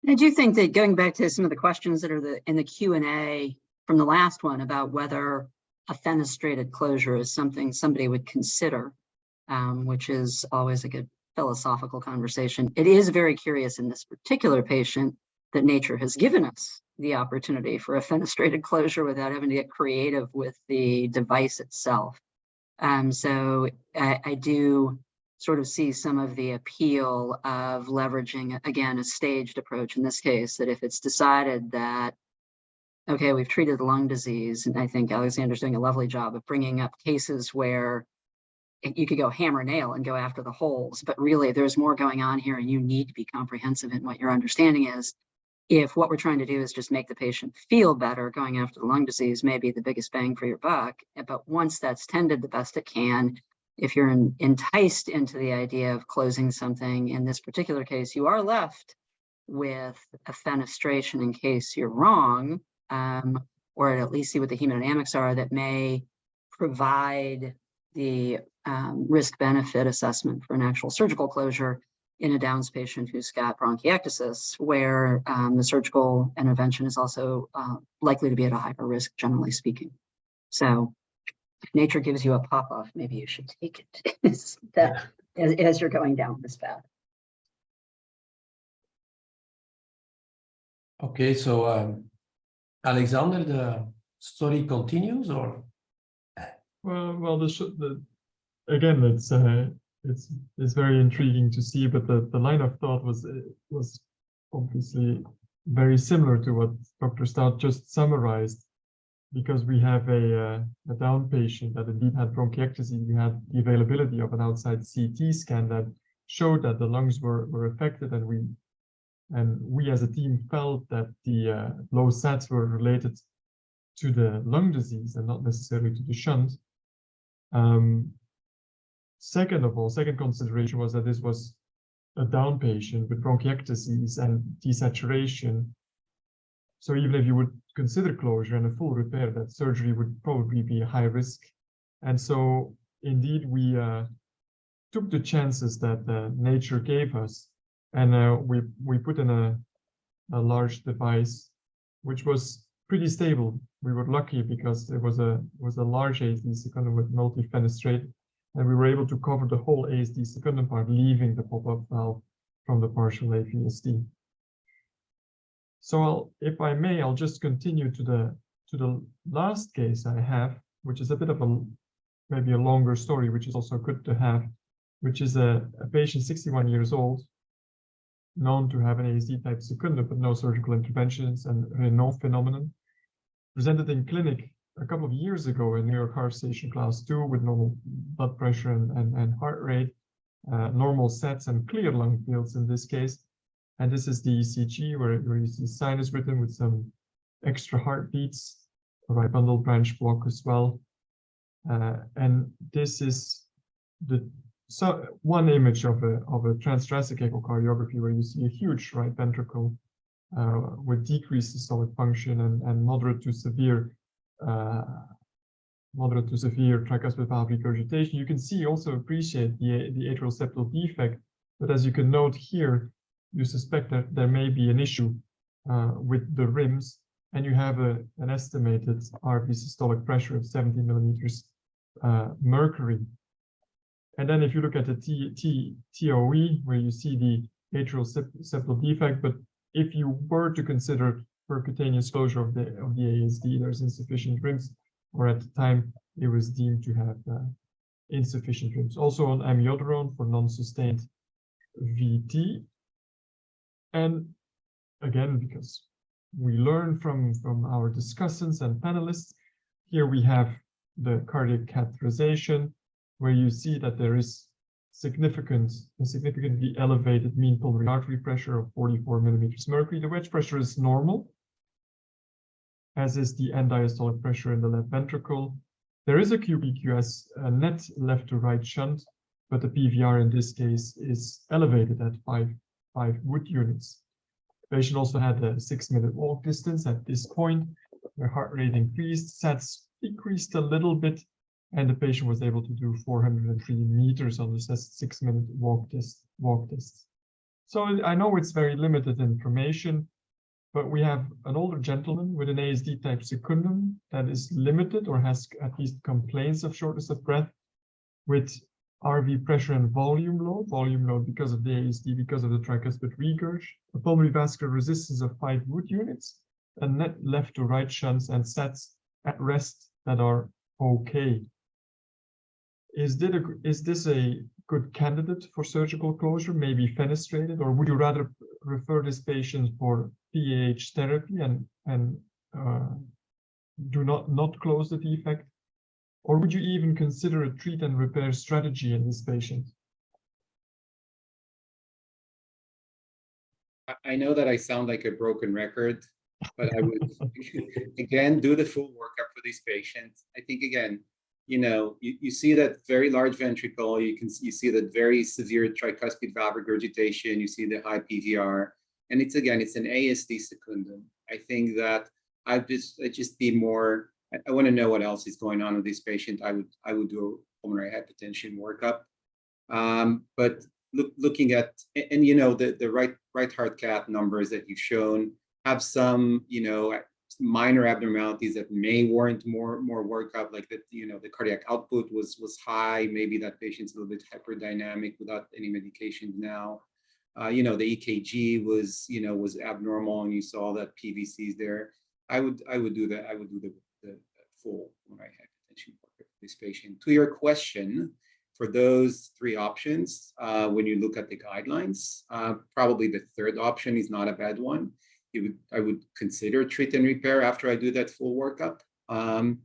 I do think that going back to some of the questions that are in the Q&A from the last one about whether a fenestrated closure is something somebody would consider, which is always a good philosophical conversation. It is very curious in this particular patient that nature has given us the opportunity for a fenestrated closure without having to get creative with the device itself. So I do sort of see some of the appeal of leveraging, again, a staged approach in this case, that if it's decided that, okay, we've treated lung disease, and I think Alexander's doing a lovely job of bringing up cases where you could go hammer nail and go after the holes, but really there's more going on here and you need to be comprehensive in what your understanding is. If what we're trying to do is just make the patient feel better, going after the lung disease may be the biggest bang for your buck. But once that's tended the best it can, if you're enticed into the idea of closing something, in this particular case, you are left with a fenestration in case you're wrong, or at least see what the hemodynamics are that may provide the risk-benefit assessment for an actual surgical closure in a Downs patient who's got bronchiectasis, where the surgical intervention is also likely to be at a higher risk, generally speaking. So if nature gives you a pop-off, maybe you should take it as you're going down this path. Okay, so Alexander, the story continues, or? Well, again, it's very intriguing to see, but the line of thought was obviously very similar to what Dr. Stout just summarized, because we have a down patient that indeed had bronchiectasis. We had the availability of an outside CT scan that showed that the lungs were affected, and we as a team felt that the low sats were related to the lung disease and not necessarily to the shunt. Second consideration was that this was a down patient with bronchiectasis and desaturation. So even if you would consider closure and a full repair, that surgery would probably be a high risk. And so indeed we took the chances that nature gave us, and we put in a large device, which was pretty stable. We were lucky because it was a large ASD secundum with multi-fenestrate, and we were able to cover the whole ASD secundum part, leaving the pop-up valve from the partial AVSD. So if I may, I'll just continue to the last case I have, which is a bit of maybe a longer story, which is also good to have, which is a patient 61 years old, known to have an ASD type secundum, but no surgical interventions, and Renault phenomenon. Presented in clinic a couple of years ago in New York Heart Association Class 2 with normal blood pressure and heart rate, normal sets and clear lung fields in this case. And this is the ECG where you see sinus written with some extra heartbeats, a right bundle branch block as well. And this is one image of a transthoracic echocardiography where you see a huge right ventricle with decreased systolic function and moderate to severe tricuspid valve regurgitation. You can appreciate the atrial septal defect, but as you can note here, you suspect that there may be an issue with the rims, and you have an estimated RV systolic pressure of 70 millimeters mercury. And then if you look at the TOE, where you see the atrial septal defect, but if you were to consider percutaneous closure of the ASD, there's insufficient rims, or at the time it was deemed to have insufficient rims. Also on amiodarone for non-sustained VT. And again, because we learn from our discussants and panelists, here we have the cardiac catheterization, where you see that there is significantly elevated mean pulmonary artery pressure of 44 millimeters mercury. The wedge pressure is normal, as is the end diastolic pressure in the left ventricle. There is a QBQS, a net left to right shunt, but the PVR in this case is elevated at 5 Wood units. The patient also had a 6-minute walk distance at this point. Their heart rate increased, SATs decreased a little bit, and the patient was able to do 403 meters on the 6-minute walk test. So I know it's very limited information, but we have an older gentleman with an ASD type secundum that is limited or has at least complaints of shortness of breath with RV pressure and volume load because of the ASD, because of the tricuspid regurg, a pulmonary vascular resistance of 5 Wood units, and net left to right shunts and SATs at rest that are okay. Is this a good candidate for surgical closure, maybe fenestrated, or would you rather refer this patient for PAH therapy and do not close the defect? Or would you even consider a treat and repair strategy in this patient? I know that I sound like a broken record, but I would, again, do the full workup for these patients. I think, again, you see that very large ventricle, you see that very severe tricuspid valve regurgitation, you see the high PVR, and it's an ASD secundum. I think that I'd just be more, I want to know what else is going on with this patient. I would do a pulmonary hypertension workup. But looking at, and the right heart cath numbers that you've shown have some, minor abnormalities that may warrant more workup, like that, the cardiac output was high. Maybe that patient's a little bit hyperdynamic without any medications now. The EKG was abnormal, and you saw that PVCs there. I would do that. I would do the full pulmonary hypertension workup for this patient. To your question, for those 3 options, when you look at the guidelines, probably the third option is not a bad one. I would consider treat and repair after I do that full workup, and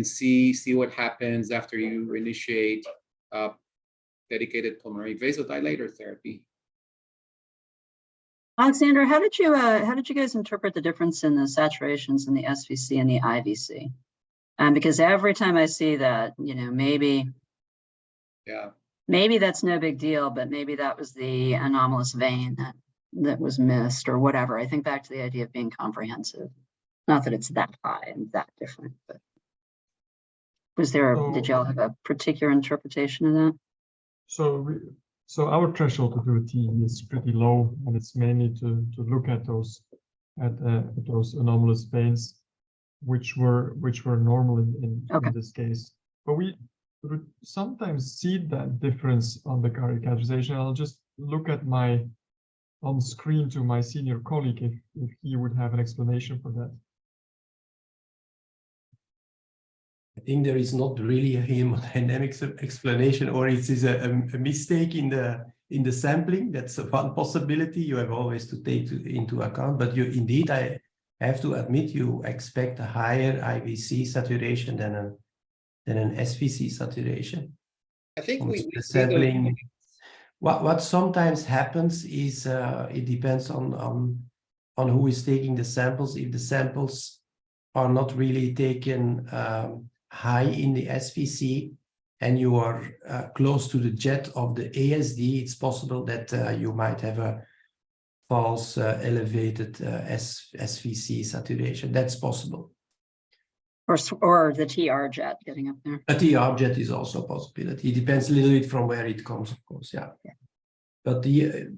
see what happens after you initiate dedicated pulmonary vasodilator therapy. Alexander, how did you guys interpret the difference in the saturations in the SVC and the IVC? Because every time I see that, maybe that's no big deal, but maybe that was the anomalous vein that was missed or whatever. I think back to the idea of being comprehensive. Not that it's that high and that different, but did y'all have a particular interpretation of that? So our threshold to do a TE is pretty low, and it's mainly to look at those anomalous veins, which were normal in this case. But we sometimes see that difference on the cardiac catheterization. I'll just look at on screen to my senior colleague if he would have an explanation for that. I think there is not really a hemodynamics explanation, or it is a mistake in the sampling. That's one possibility you have always to take into account. But indeed, I have to admit, you expect a higher IVC saturation than an SVC saturation. I think the sampling. What sometimes happens is it depends on who is taking the samples. If the samples are not really taken high in the SVC and you are close to the jet of the ASD, it's possible that you might have a false elevated SVC saturation. That's possible. Or the TR jet getting up there. A TR jet is also a possibility. It depends a little bit from where it comes, of course, yeah. But it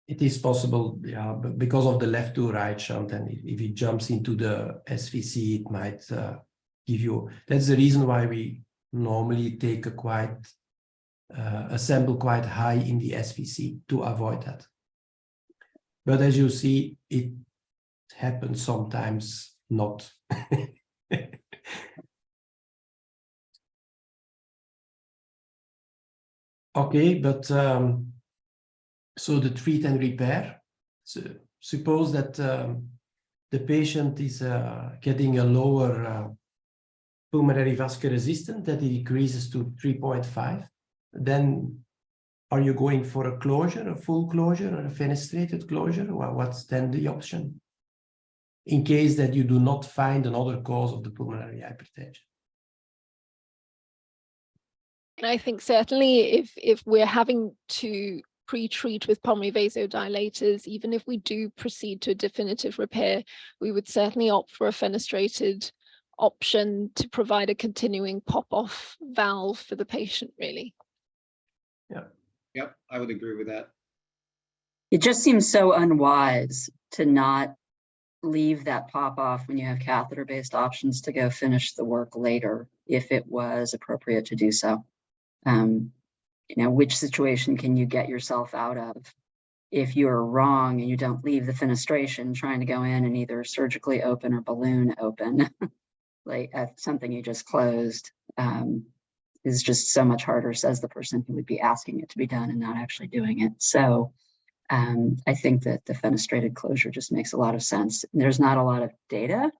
is possible, yeah, but because of the left to right shunt, and if it jumps into the SVC, it might give you. That's the reason why we normally take a sample quite high in the SVC to avoid that. But as you see, it happens sometimes not. Okay, but so the treat and repair. So suppose that the patient is getting a lower pulmonary vascular resistance, that it decreases to 3.5. Then are you going for a closure, a full closure, or a fenestrated closure? Well, what's then the option? in case that you do not find another cause of the pulmonary hypertension. And I think certainly if we're having to pre-treat with pulmonary vasodilators, even if we do proceed to a definitive repair, we would certainly opt for a fenestrated option to provide a continuing pop-off valve for the patient, really. Yeah. Yep, I would agree with that. It just seems so unwise to not leave that pop-off when you have catheter-based options to go finish the work later, if it was appropriate to do so. You know, which situation can you get yourself out of if you're wrong and you don't leave the fenestration trying to go in and either surgically open or balloon open, like something you just closed, is just so much harder, says the person who would be asking it to be done and not actually doing it. So I think that the fenestrated closure just makes a lot of sense. There's not a lot of data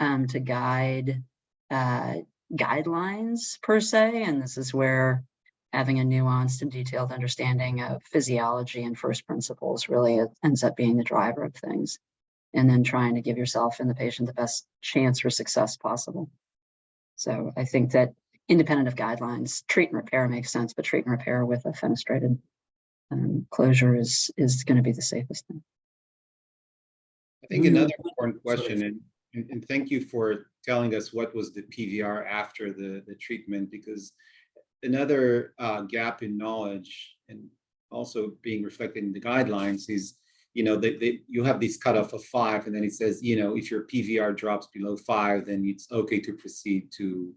to guide guidelines per se, and this is where having a nuanced and detailed understanding of physiology and first principles really ends up being the driver of things, and then trying to give yourself and the patient the best chance for success possible. So I think that independent of guidelines, treat and repair makes sense, but treat and repair with a fenestrated closure is going to be the safest thing. I think another important question, and thank you for telling us what was the PVR after the treatment, because another gap in knowledge and also being reflected in the guidelines is, you know, you have this cutoff of 5, and then it says, you know, if your PVR drops below 5, then it's okay to proceed to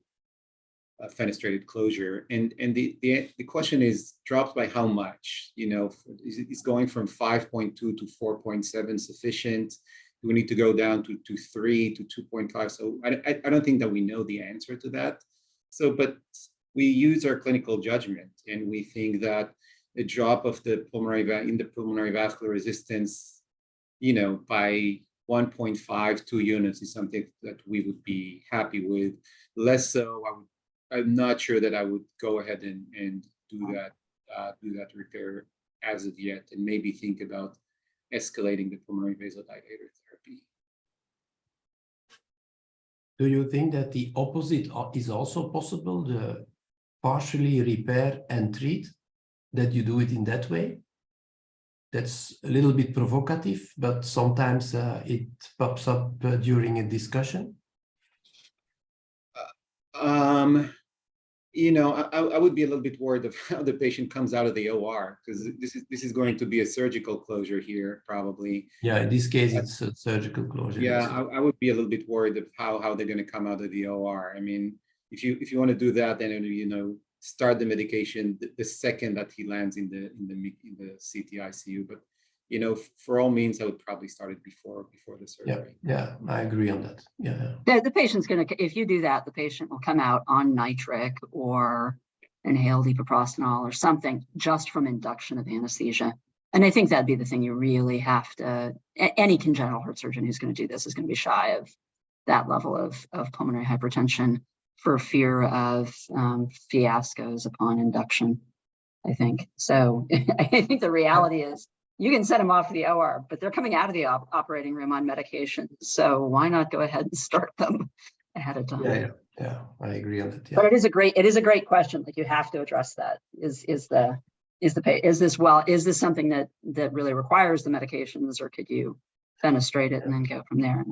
a fenestrated closure. And the question is, drops by how much? You know, is going from 5.2 to 4.7 sufficient? Do we need to go down to 3 to 2.5? So I don't think that we know the answer to that. So, but we use our clinical judgment, and we think that a drop of the pulmonary vascular resistance, you know, by 1.5, 2 units is something that we would be happy with. Less so, I'm not sure that I would go ahead and do that repair as of yet, and maybe think about escalating the pulmonary vasodilator therapy. Do you think that the opposite is also possible, the partially repair and treat, that you do it in that way? That's a little bit provocative, but sometimes it pops up during a discussion. You know, I would be a little bit worried of how the patient comes out of the OR, because this is going to be a surgical closure here, probably. Yeah, in this case, it's a surgical closure. Yeah, I would be a little bit worried of how they're going to come out of the OR. I mean, if you want to do that, then, you know, start the medication the second that he lands in the CT ICU. But, you know, for all means, I would probably start it before the surgery. Yeah, I agree on that. Yeah. The patient's going to, if you do that, the patient will come out on nitric or inhaled epoprostenol or something just from induction of anesthesia. And I think that'd be the thing you really have to, any congenital heart surgeon who's going to do this is going to be shy of that level of pulmonary hypertension for fear of fiascos upon induction, I think. So I think the reality is you can send them off to the OR, but they're coming out of the operating room on medication. So why not go ahead and start them ahead of time? Yeah, I agree on that. Yeah. But it is a great question. Like, you have to address that. Is this something that really requires the medications, or could you fenestrate it and then go from there?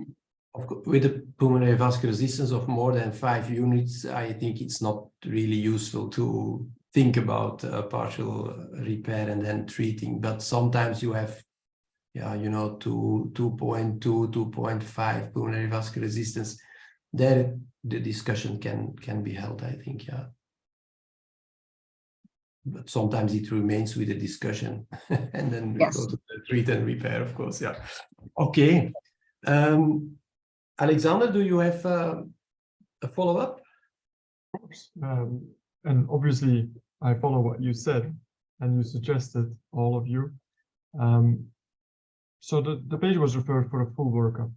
Of course, with the pulmonary vascular resistance of more than 5 units, I think it's not really useful to think about partial repair and then treating. But sometimes you have, you know, 2.2, 2.5 pulmonary vascular resistance. There, the discussion can be held, I think, yeah. But sometimes it remains with a discussion, and then we go to the treat and repair, of course, yeah. Okay. Alexander, do you have a follow-up? Of course. And obviously, I follow what you said, and you suggested, all of you. So the patient was referred for a full workup.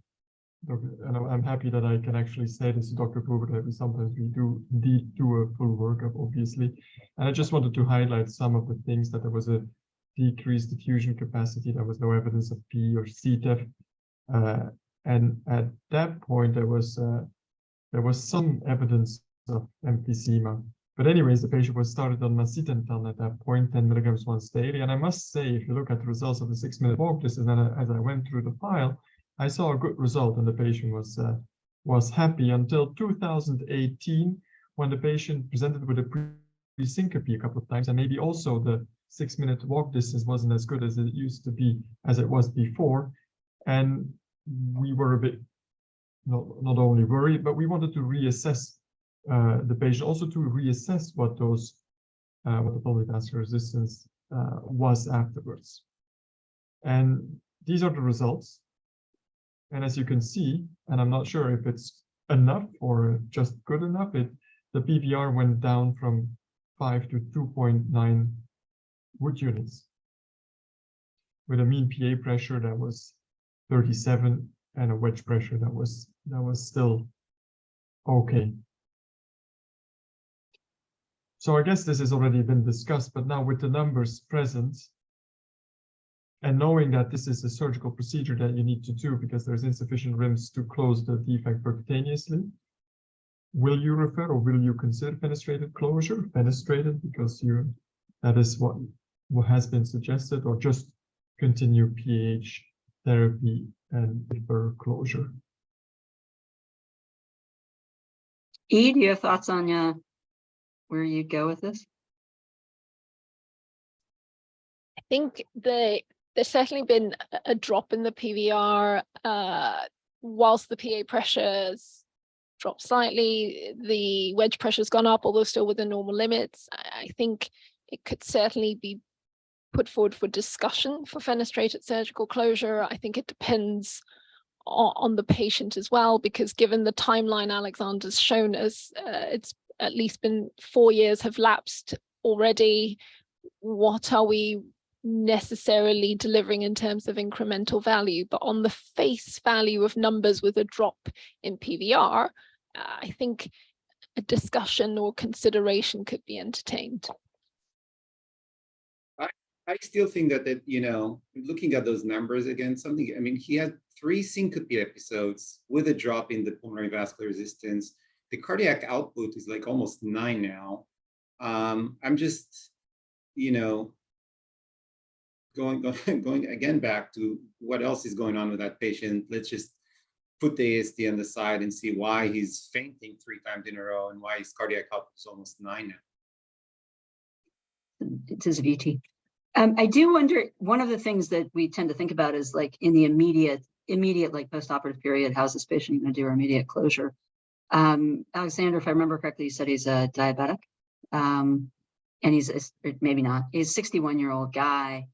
And I'm happy that I can actually say this to Dr. Poover, that sometimes we do indeed do a full workup, obviously. And I just wanted to highlight some of the things, that there was a decreased diffusion capacity, there was no evidence of P or CTEF. And at that point, there was some evidence of emphysema. But anyways, the patient was started on macitentan at that point, 10 milligrams once daily. And I must say, if you look at the results of the 6-minute walk distance, and as I went through the file, I saw a good result, and the patient was happy until 2018, when the patient presented with a pre-syncope a couple of times, and maybe also the 6-minute walk distance wasn't as good as it used to be, as it was before. And we were a bit, not only worried, but we wanted to reassess the patient, also to reassess what the pulmonary vascular resistance was afterwards. And these are the results. And as you can see, and I'm not sure if it's enough or just good enough, the PVR went down from 5 to 2.9 Wood units, with a mean PA pressure that was 37 and a wedge pressure that was still okay. So I guess this has already been discussed, but now with the numbers present, and knowing that this is a surgical procedure that you need to do because there's insufficient rims to close the defect percutaneously, will you refer or will you consider fenestrated closure? Fenestrated because that is what has been suggested, or just continue PH therapy and defer closure? E, do you have thoughts on where you go with this? I think there's certainly been a drop in the PVR, whilst the PA pressure's dropped slightly, the wedge pressure's gone up, although still within normal limits. I think it could certainly be put forward for discussion for fenestrated surgical closure. I think it depends on the patient as well, because given the timeline Alexander's shown us, it's at least been 4 years have lapsed already. What are we necessarily delivering in terms of incremental value? But on the face value of numbers with a drop in PVR, I think a discussion or consideration could be entertained. I still think that looking at those numbers again, he had 3 syncope episodes with a drop in the pulmonary vascular resistance. The cardiac output is like almost 9 now. I'm just, going again back to what else is going on with that patient. Let's just put the ASD on the side and see why he's fainting 3 times in a row and why his cardiac output is almost 9 now. It's his VT. I do wonder, one of the things that we tend to think about is like in the immediate like post-operative period, how's this patient going to do immediate closure? Alexander, if I remember correctly, you said he's a diabetic, and maybe not, he's a 61-year-old guy.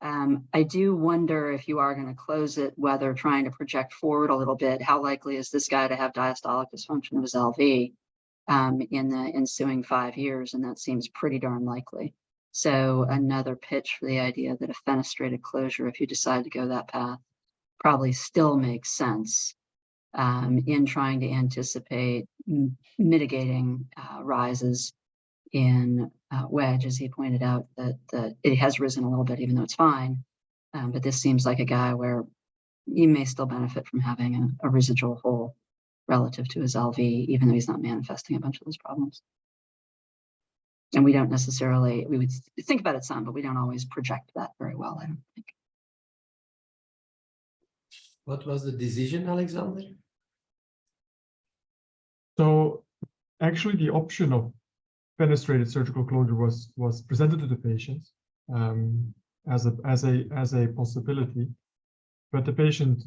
I do wonder if you are going to close it, whether trying to project forward a little bit, how likely is this guy to have diastolic dysfunction of his LV in the ensuing 5 years? And that seems pretty darn likely. So another pitch for the idea that a fenestrated closure, if you decide to go that path, probably still makes sense in trying to anticipate mitigating rises in wedge, as he pointed out, that it has risen a little bit, even though it's fine. But this seems like a guy where he may still benefit from having a residual hole relative to his LV, even though he's not manifesting a bunch of those problems. And we don't necessarily, we would think about it some, but we don't always project that very well, I don't think. What was the decision, Alexander? So actually the option of fenestrated surgical closure was presented to the patient as a possibility, but the patient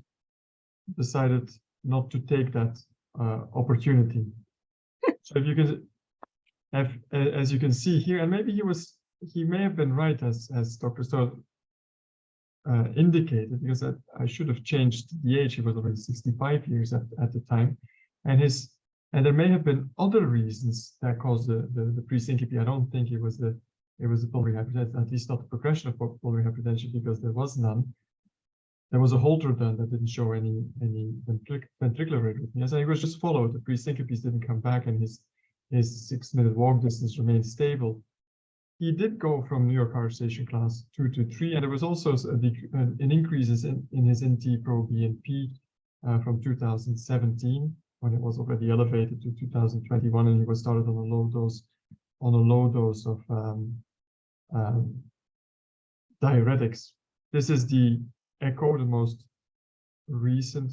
decided not to take that opportunity. So if you can, as you can see here, and maybe he may have been right, as Dr. Stoll indicated, because I should have changed the age. He was already 65 years at the time, and there may have been other reasons that caused the pre-syncope. I don't think it was the pulmonary hypertension, at least not the progression of pulmonary hypertension, because there was none. There was a Holter done that didn't show any ventricular arrhythmias, and he was just followed. The pre-syncopes didn't come back, and his 6-minute walk distance remained stable. He did go from New York Heart Association class 2 to 3, and there was also an increase in his NT-proBNP from 2017, when it was already elevated to 2021, and he was started on a low dose of diuretics. This is the echo, the most recent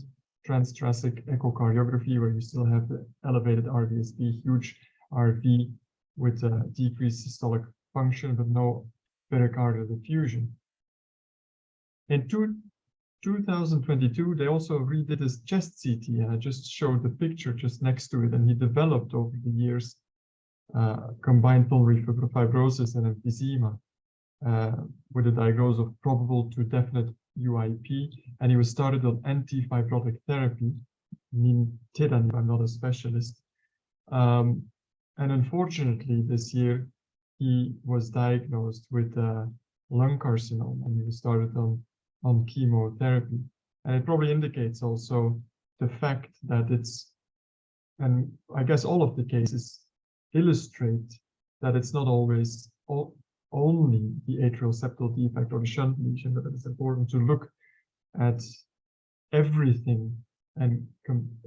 transthoracic echocardiography, where you still have the elevated RVSB, huge RV with decreased systolic function, but no pericardial effusion. In 2022, they also redid his chest CT, and I just showed the picture just next to it, and he developed over the years combined pulmonary fibrosis and emphysema with a diagnosis of probable to definite UIP, and he was started on anti-fibrotic therapy, nintedanib. I'm not a specialist. And unfortunately, this year, he was diagnosed with lung carcinoma, and he was started on chemotherapy. And it probably indicates also the fact that it's, and I guess all of the cases illustrate that it's not always only the atrial septal defect or the shunt lesion, but it's important to look at everything and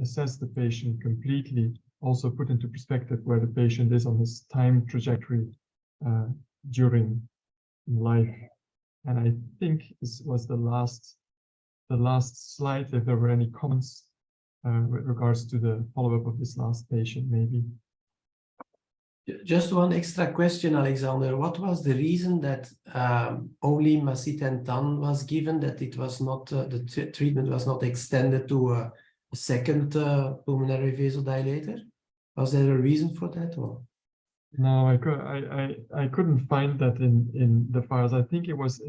assess the patient completely, also put into perspective where the patient is on his time trajectory during life. And I think this was the last slide. If there were any comments with regards to the follow-up of this last patient, maybe. Just one extra question, Alexander. What was the reason that only macitentan was given, that it was not, the treatment was not extended to a second pulmonary vasodilator? Was there a reason for that? Or? No, I couldn't find that in the files. I think it was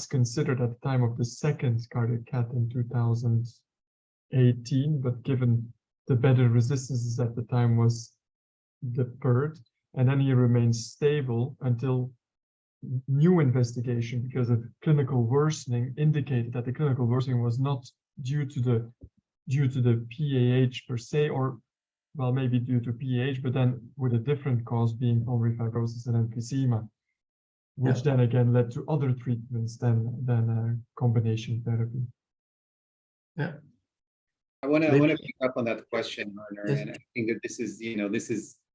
considered at the time of the second cardiac cath in 2018, but given the better resistances at the time was deferred, and then he remained stable until new investigation, because of clinical worsening indicated that the clinical worsening was not due to the PAH per se, or well, maybe due to PAH, but then with a different cause being pulmonary fibrosis and emphysema, which then again led to other treatments than combination therapy. Yeah. I want to pick up on that question, Werner, and I think that this is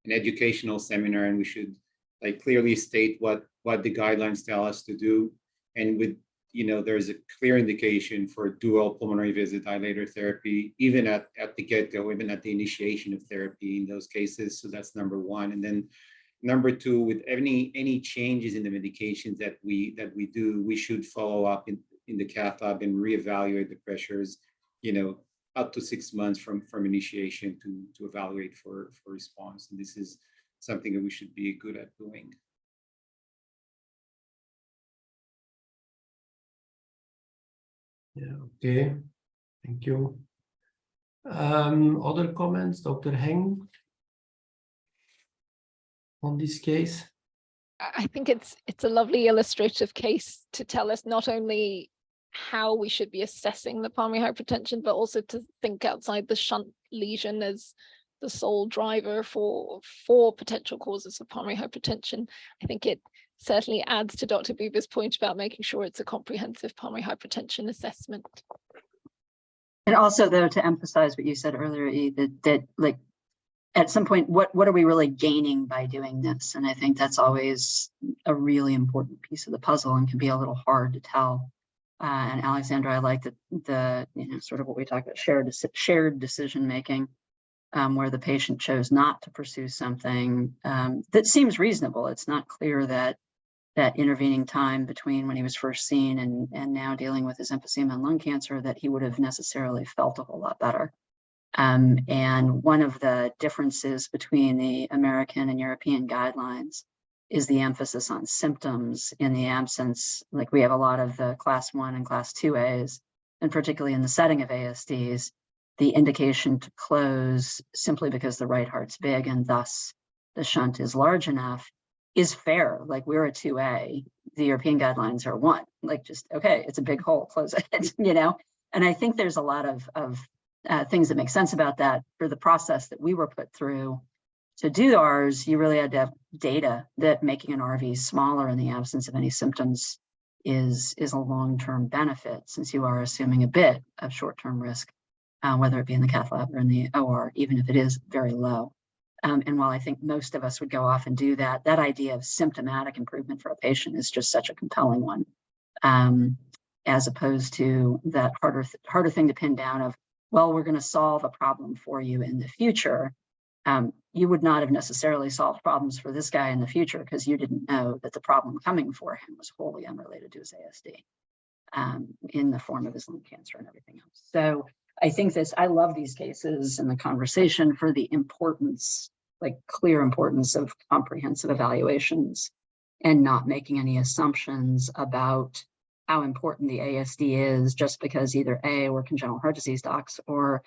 an educational seminar, and we should like clearly state what the guidelines tell us to do. And with there's a clear indication for dual pulmonary vasodilator therapy, even at the get-go, even at the initiation of therapy in those cases. So that's number one. And then number two, with any changes in the medications that we do, we should follow up in the cath lab and reevaluate the pressures, up to 6 months from initiation to evaluate for response. And this is something that we should be good at doing. Yeah, okay, thank you. Other comments, Dr. Heng, on this case? I think it's a lovely illustrative case to tell us not only how we should be assessing the pulmonary hypertension, but also to think outside the shunt lesion as the sole driver for potential causes of pulmonary hypertension. I think it certainly adds to Dr. Buber's point about making sure it's a comprehensive pulmonary hypertension assessment. And also, though, to emphasize what you said earlier, that like at some point, what are we really gaining by doing this? And I think that's always a really important piece of the puzzle and can be a little hard to tell. And Alexandra, I like the sort of what we talked about, shared decision making, where the patient chose not to pursue something that seems reasonable. It's not clear that intervening time between when he was first seen and now dealing with his emphysema and lung cancer, that he would have necessarily felt a whole lot better. And one of the differences between the American and European guidelines is the emphasis on symptoms in the absence, like we have a lot of the class 1 and class 2As, and particularly in the setting of ASDs, the indication to close simply because the right heart's big and thus the shunt is large enough is fair. Like we're a 2A, the European guidelines are 1, like just, okay, it's a big hole, close it, And I think there's a lot of things that make sense about that. For the process that we were put through to do ours, you really had to have data that making an RV smaller in the absence of any symptoms is a long-term benefit, since you are assuming a bit of short-term risk whether it be in the cath lab or in the OR, even if it is very low. And while I think most of us would go off and do that, that idea of symptomatic improvement for a patient is just such a compelling one, as opposed to that harder thing to pin down of, well, we're going to solve a problem for you in the future. You would not have necessarily solved problems for this guy in the future because you didn't know that the problem coming for him was wholly unrelated to his ASD, in the form of his lung cancer and everything else. So I think I love these cases and the conversation for the importance, like clear importance of comprehensive evaluations and not making any assumptions about how important the ASD is just because either A, we're congenital heart disease docs, or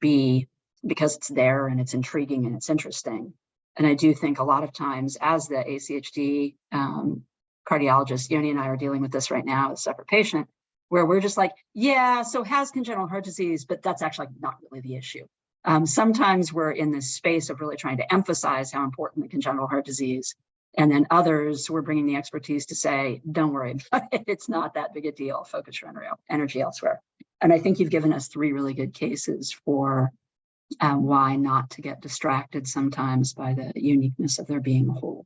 B, because it's there and it's intriguing and it's interesting. And I do think a lot of times as the ACHD cardiologist, Yoni and I are dealing with this right now, a separate patient, where we're just like, yeah, so has congenital heart disease, but that's actually not really the issue. Sometimes we're in this space of really trying to emphasize how important the congenital heart disease, and then others we're bringing the expertise to say, don't worry about it, it's not that big a deal, focus your energy elsewhere. And I think you've given us 3 really good cases for why not to get distracted sometimes by the uniqueness of there being a whole.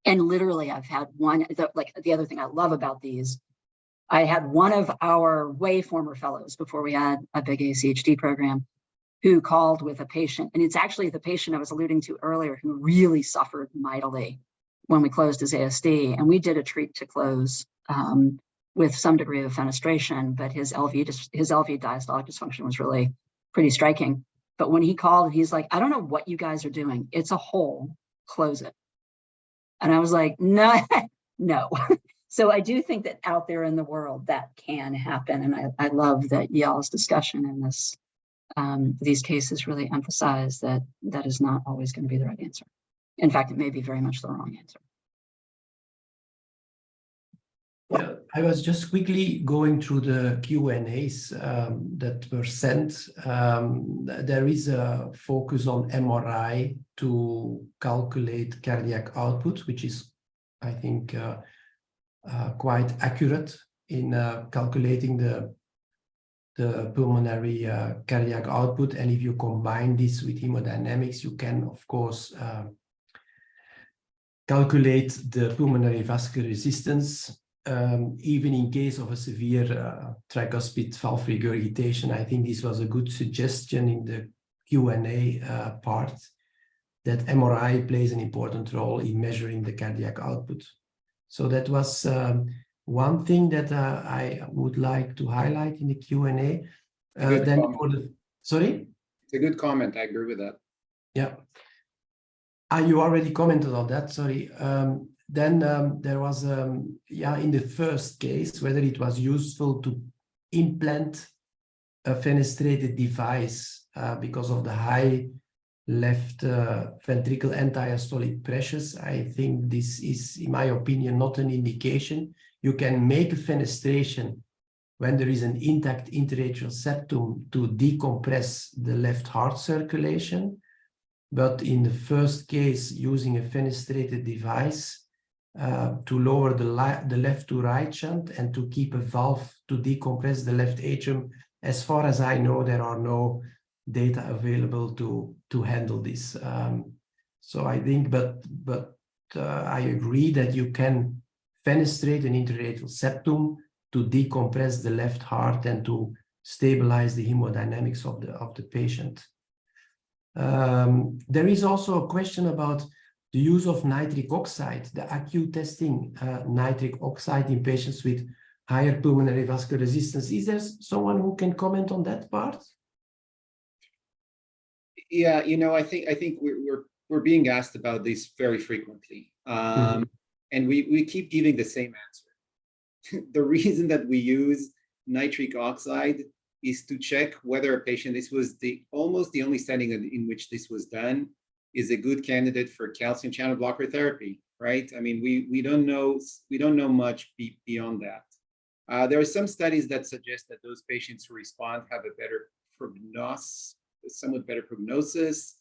And literally I've had one, the other thing I love about these, I had one of our way former fellows before we had a big ACHD program who called with a patient, and it's actually the patient I was alluding to earlier who really suffered mightily when we closed his ASD, and we did a treat to close with some degree of fenestration, but his LV diastolic dysfunction was really pretty striking. But when he called, he's like, I don't know what you guys are doing. It's a hole, close it. And I was like, no, no. So I do think that out there in the world that can happen. And I love that y'all's discussion in this, these cases really emphasize that that is not always going to be the right answer. In fact, it may be very much the wrong answer. Yeah, I was just quickly going through the Q&As that were sent. There is a focus on MRI to calculate cardiac output, which is, I think, quite accurate in calculating the pulmonary cardiac output. And if you combine this with hemodynamics, you can, of course, calculate the pulmonary vascular resistance. Even in case of a severe tricuspid valve regurgitation. I think this was a good suggestion in the Q&A part, that MRI plays an important role in measuring the cardiac output. So that was one thing that I would like to highlight in the Q&A. Then for the, sorry? It's a good comment. I agree with that. Yeah. You already commented on that, sorry. Then there was, in the first case, whether it was useful to implant a fenestrated device because of the high left ventricle anti-systolic pressures. I think this is, in my opinion, not an indication. You can make a fenestration when there is an intact interatrial septum to decompress the left heart circulation. But in the first case, using a fenestrated device, to lower the left to right shunt and to keep a valve to decompress the left atrium. As far as I know, there are no data available to handle this. So I think, but I agree that you can fenestrate an interatrial septum to decompress the left heart and to stabilize the hemodynamics of the patient. There is also a question about the use of nitric oxide, the acute testing nitric oxide in patients with higher pulmonary vascular resistance. Is there someone who can comment on that part? Yeah, I think we're being asked about this very frequently, and we keep giving the same answer. The reason that we use nitric oxide is to check whether a patient, this was almost the only setting in which this was done, is a good candidate for calcium channel blocker therapy, right? I mean, we don't know much beyond that. There are some studies that suggest that those patients who respond have a better prognosis, somewhat better prognosis,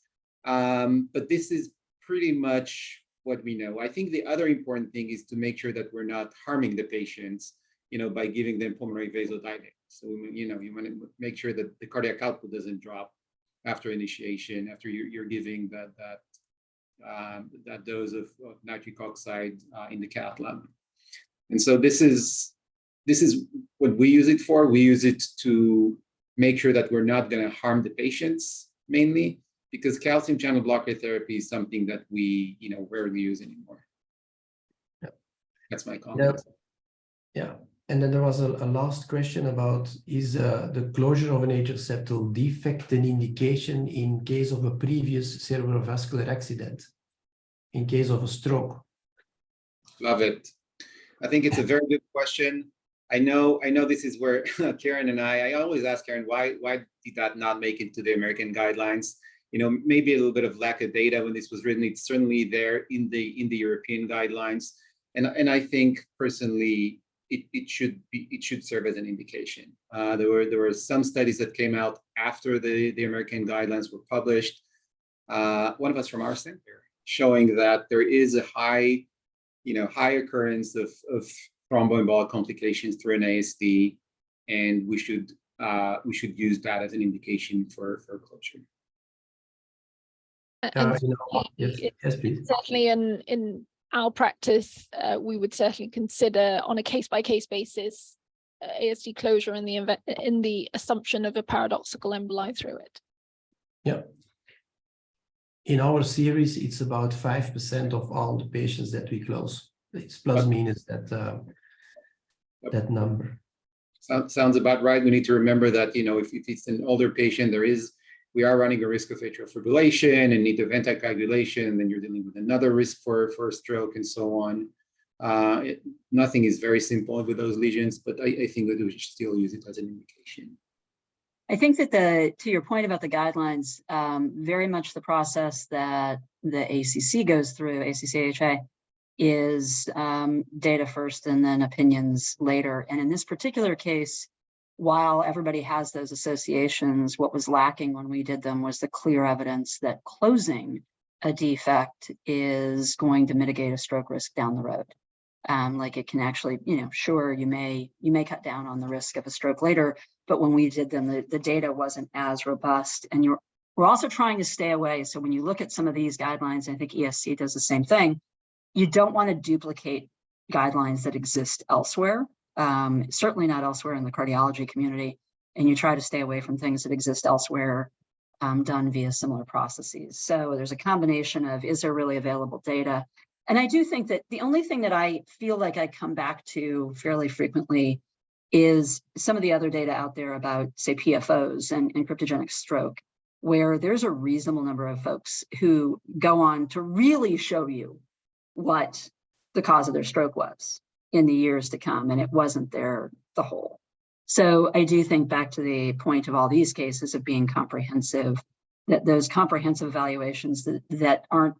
but this is pretty much what we know. I think the other important thing is to make sure that we're not harming the patients, by giving them pulmonary vasodilator. So, you want to make sure that the cardiac output doesn't drop after initiation, after you're giving that dose of nitric oxide in the cath lab. And so this is what we use it for. We use it to make sure that we're not going to harm the patients mainly, because calcium channel blocker therapy is something that we rarely use anymore. Yeah. That's my comment. Yeah. And then there was a last question about, is the closure of an atrial septal defect an indication in case of a previous cerebrovascular accident, in case of a stroke? Love it. I think it's a very good question. I know this is where Karen and I always ask Karen, why did that not make it to the American guidelines? Maybe a little bit of lack of data when this was written. It's certainly there in the European guidelines. And I think personally, it should serve as an indication. There were some studies that came out after the American guidelines were published. One of us from our center showing that there is a high occurrence of thromboembolic complications through an ASD, and we should use that as an indication for closure. Yes, please. Certainly in our practice, we would certainly consider on a case-by-case basis ASD closure in the assumption of a paradoxical emboli through it. Yeah. In our series, it's about 5% of all the patients that we close. It's plus minus that number. Sounds about right. We need to remember that if it's an older patient, we are running a risk of atrial fibrillation and need of anticoagulation, and then you're dealing with another risk for a stroke and so on. Nothing is very simple with those lesions, but I think that we should still use it as an indication. I think that to your point about the guidelines, very much the process that the ACC goes through, ACC-AHA, is data first and then opinions later. And in this particular case, while everybody has those associations, what was lacking when we did them was the clear evidence that closing a defect is going to mitigate a stroke risk down the road. Like it can actually, sure, you may cut down on the risk of a stroke later, but when we did them, the data wasn't as robust. And we're also trying to stay away. So when you look at some of these guidelines, I think ESC does the same thing. You don't want to duplicate guidelines that exist elsewhere, certainly not elsewhere in the cardiology community. And you try to stay away from things that exist elsewhere, done via similar processes. So there's a combination of, is there really available data? And I do think that the only thing that I feel like I come back to fairly frequently is some of the other data out there about, say, PFOs and cryptogenic stroke, where there's a reasonable number of folks who go on to really show you what the cause of their stroke was in the years to come, and it wasn't the whole. So I do think back to the point of all these cases of being comprehensive, that those comprehensive evaluations that aren't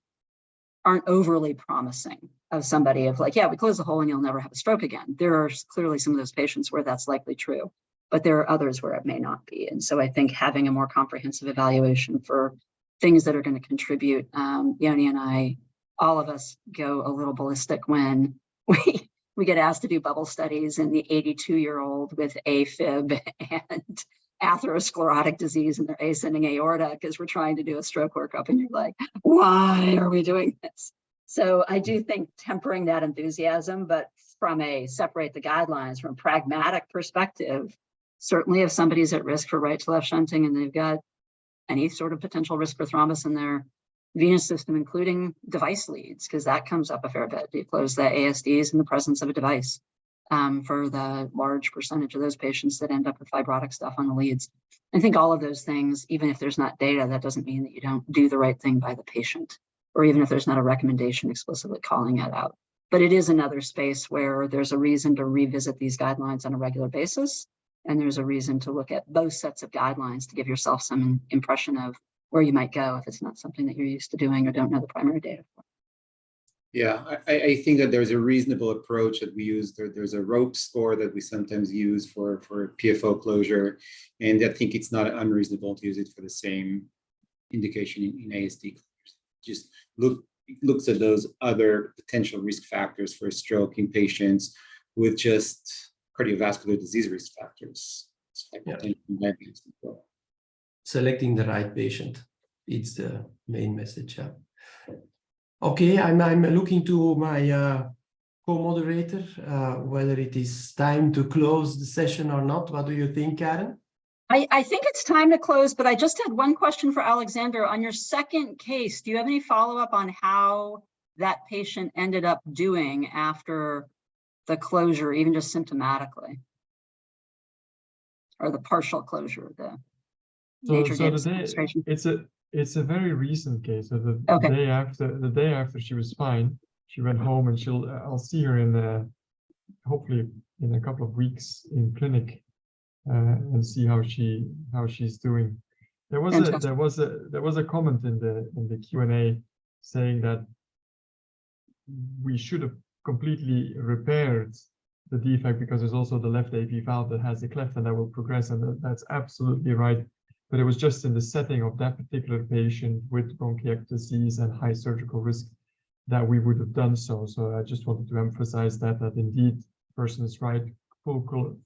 overly promising of somebody of like, yeah, we close the hole and you'll never have a stroke again. There are clearly some of those patients where that's likely true, but there are others where it may not be. And so I think having a more comprehensive evaluation for things that are going to contribute, Yoni and I, all of us go a little ballistic when we get asked to do bubble studies in the 82-year-old with AFib and atherosclerotic disease in their ascending aorta because we're trying to do a stroke workup, and you're like, why are we doing this? So I do think tempering that enthusiasm, but from a separate the guidelines from a pragmatic perspective, certainly if somebody's at risk for right to left shunting and they've got any sort of potential risk for thrombus in their venous system, including device leads, because that comes up a fair bit. Do you close the ASDs in the presence of a device for the large percentage of those patients that end up with fibrotic stuff on the leads? I think all of those things, even if there's not data, that doesn't mean that you don't do the right thing by the patient, or even if there's not a recommendation explicitly calling it out. But it is another space where there's a reason to revisit these guidelines on a regular basis, and there's a reason to look at both sets of guidelines to give yourself some impression of where you might go if it's not something that you're used to doing or don't know the primary data for. Yeah, I think that there's a reasonable approach that we use. There's a rope score that we sometimes use for PFO closure, and I think it's not unreasonable to use it for the same indication in ASD closures. Just looks at those other potential risk factors for stroke in patients with just cardiovascular disease risk factors. hypertension, diabetes control. Selecting the right patient. It's the main message. Yeah. Okay, I'm looking to my co-moderator, whether it is time to close the session or not. What do you think, Karen? I think it's time to close, but I just had one question for Alexander. On your second case, do you have any follow-up on how that patient ended up doing after the closure, even just symptomatically? Or the partial closure, the major data demonstration? It's a very recent case. So the Okay. day after she was fine, she went home, and I'll see her in hopefully in a couple of weeks in clinic, and see how she's doing. There was a comment in the Q&A saying that we should have completely repaired the defect because there's also the left AV valve that has a cleft and that will progress, and that's absolutely right. But it was just in the setting of that particular patient with bronchiectasis disease and high surgical risk that we would have done so. So I just wanted to emphasize that indeed, the person is right, full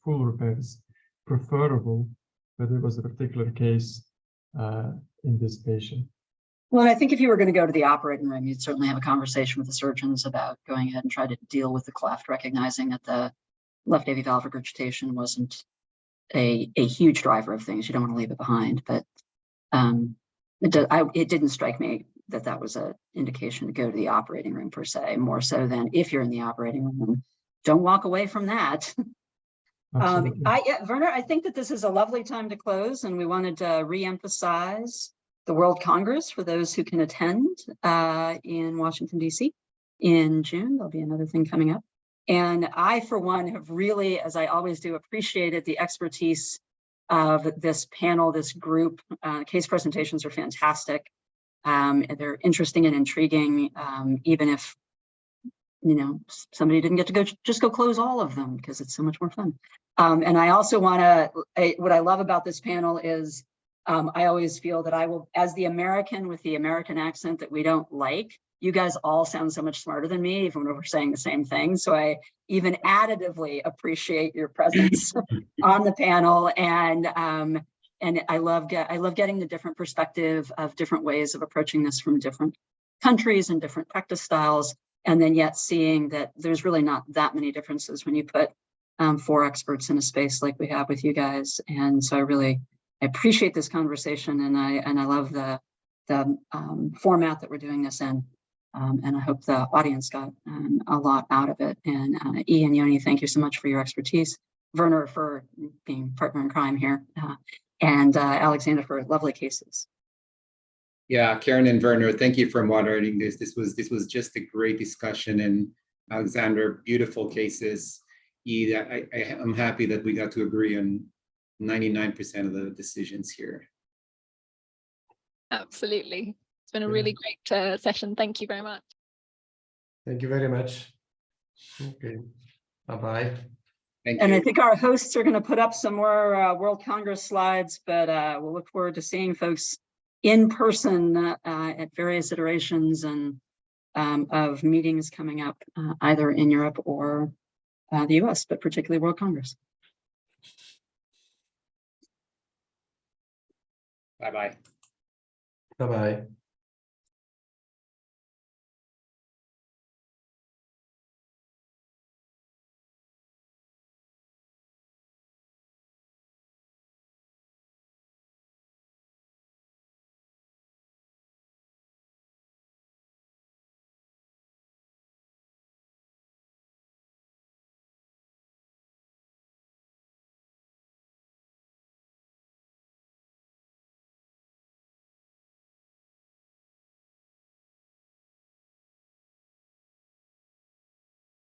repair is preferable, but it was a particular case in this patient. Well, I think if you were going to go to the operating room, you'd certainly have a conversation with the surgeons about going ahead and try to deal with the cleft, recognizing that the left AV valve regurgitation wasn't a huge driver of things. You don't want to leave it behind, but it didn't strike me that that was an indication to go to the operating room per se, more so than if you're in the operating room, don't walk away from that. Werner, I think that this is a lovely time to close, and we wanted to re-emphasize the World Congress for those who can attend in Washington, D.C. in June. There'll be another thing coming up. And I, for one, have really, as I always do, appreciated the expertise of this panel, this group. Case presentations are fantastic. They're interesting and intriguing, even if, you know, somebody didn't get to just go close all of them because it's so much more fun. And I also want to, what I love about this panel is I always feel that I will, as the American with the American accent that we don't like, you guys all sound so much smarter than me, even when we're saying the same thing. So I even additively appreciate your presence on the panel. And I love getting the different perspective of different ways of approaching this from different countries and different practice styles. And then yet seeing that there's really not that many differences when you put 4 experts in a space like we have with you guys. And so I appreciate this conversation, and I love the format that we're doing this in. And I hope the audience got a lot out of it. And Ian, Yoni, thank you so much for your expertise. Werner for being partner in crime here, and Alexander for lovely cases. Yeah, Karen and Werner, thank you for moderating this. This was just a great discussion, and Alexander, beautiful cases. I'm happy that we got to agree on 99% of the decisions here. Absolutely. It's been a really great session. Thank you very much. Thank you very much. Okay. Bye-bye. Thank you. And I think our hosts are going to put up some more World Congress slides, but we'll look forward to seeing folks in person at various iterations and of meetings coming up, either in Europe or the US, but particularly World Congress. Bye-bye. Bye-bye.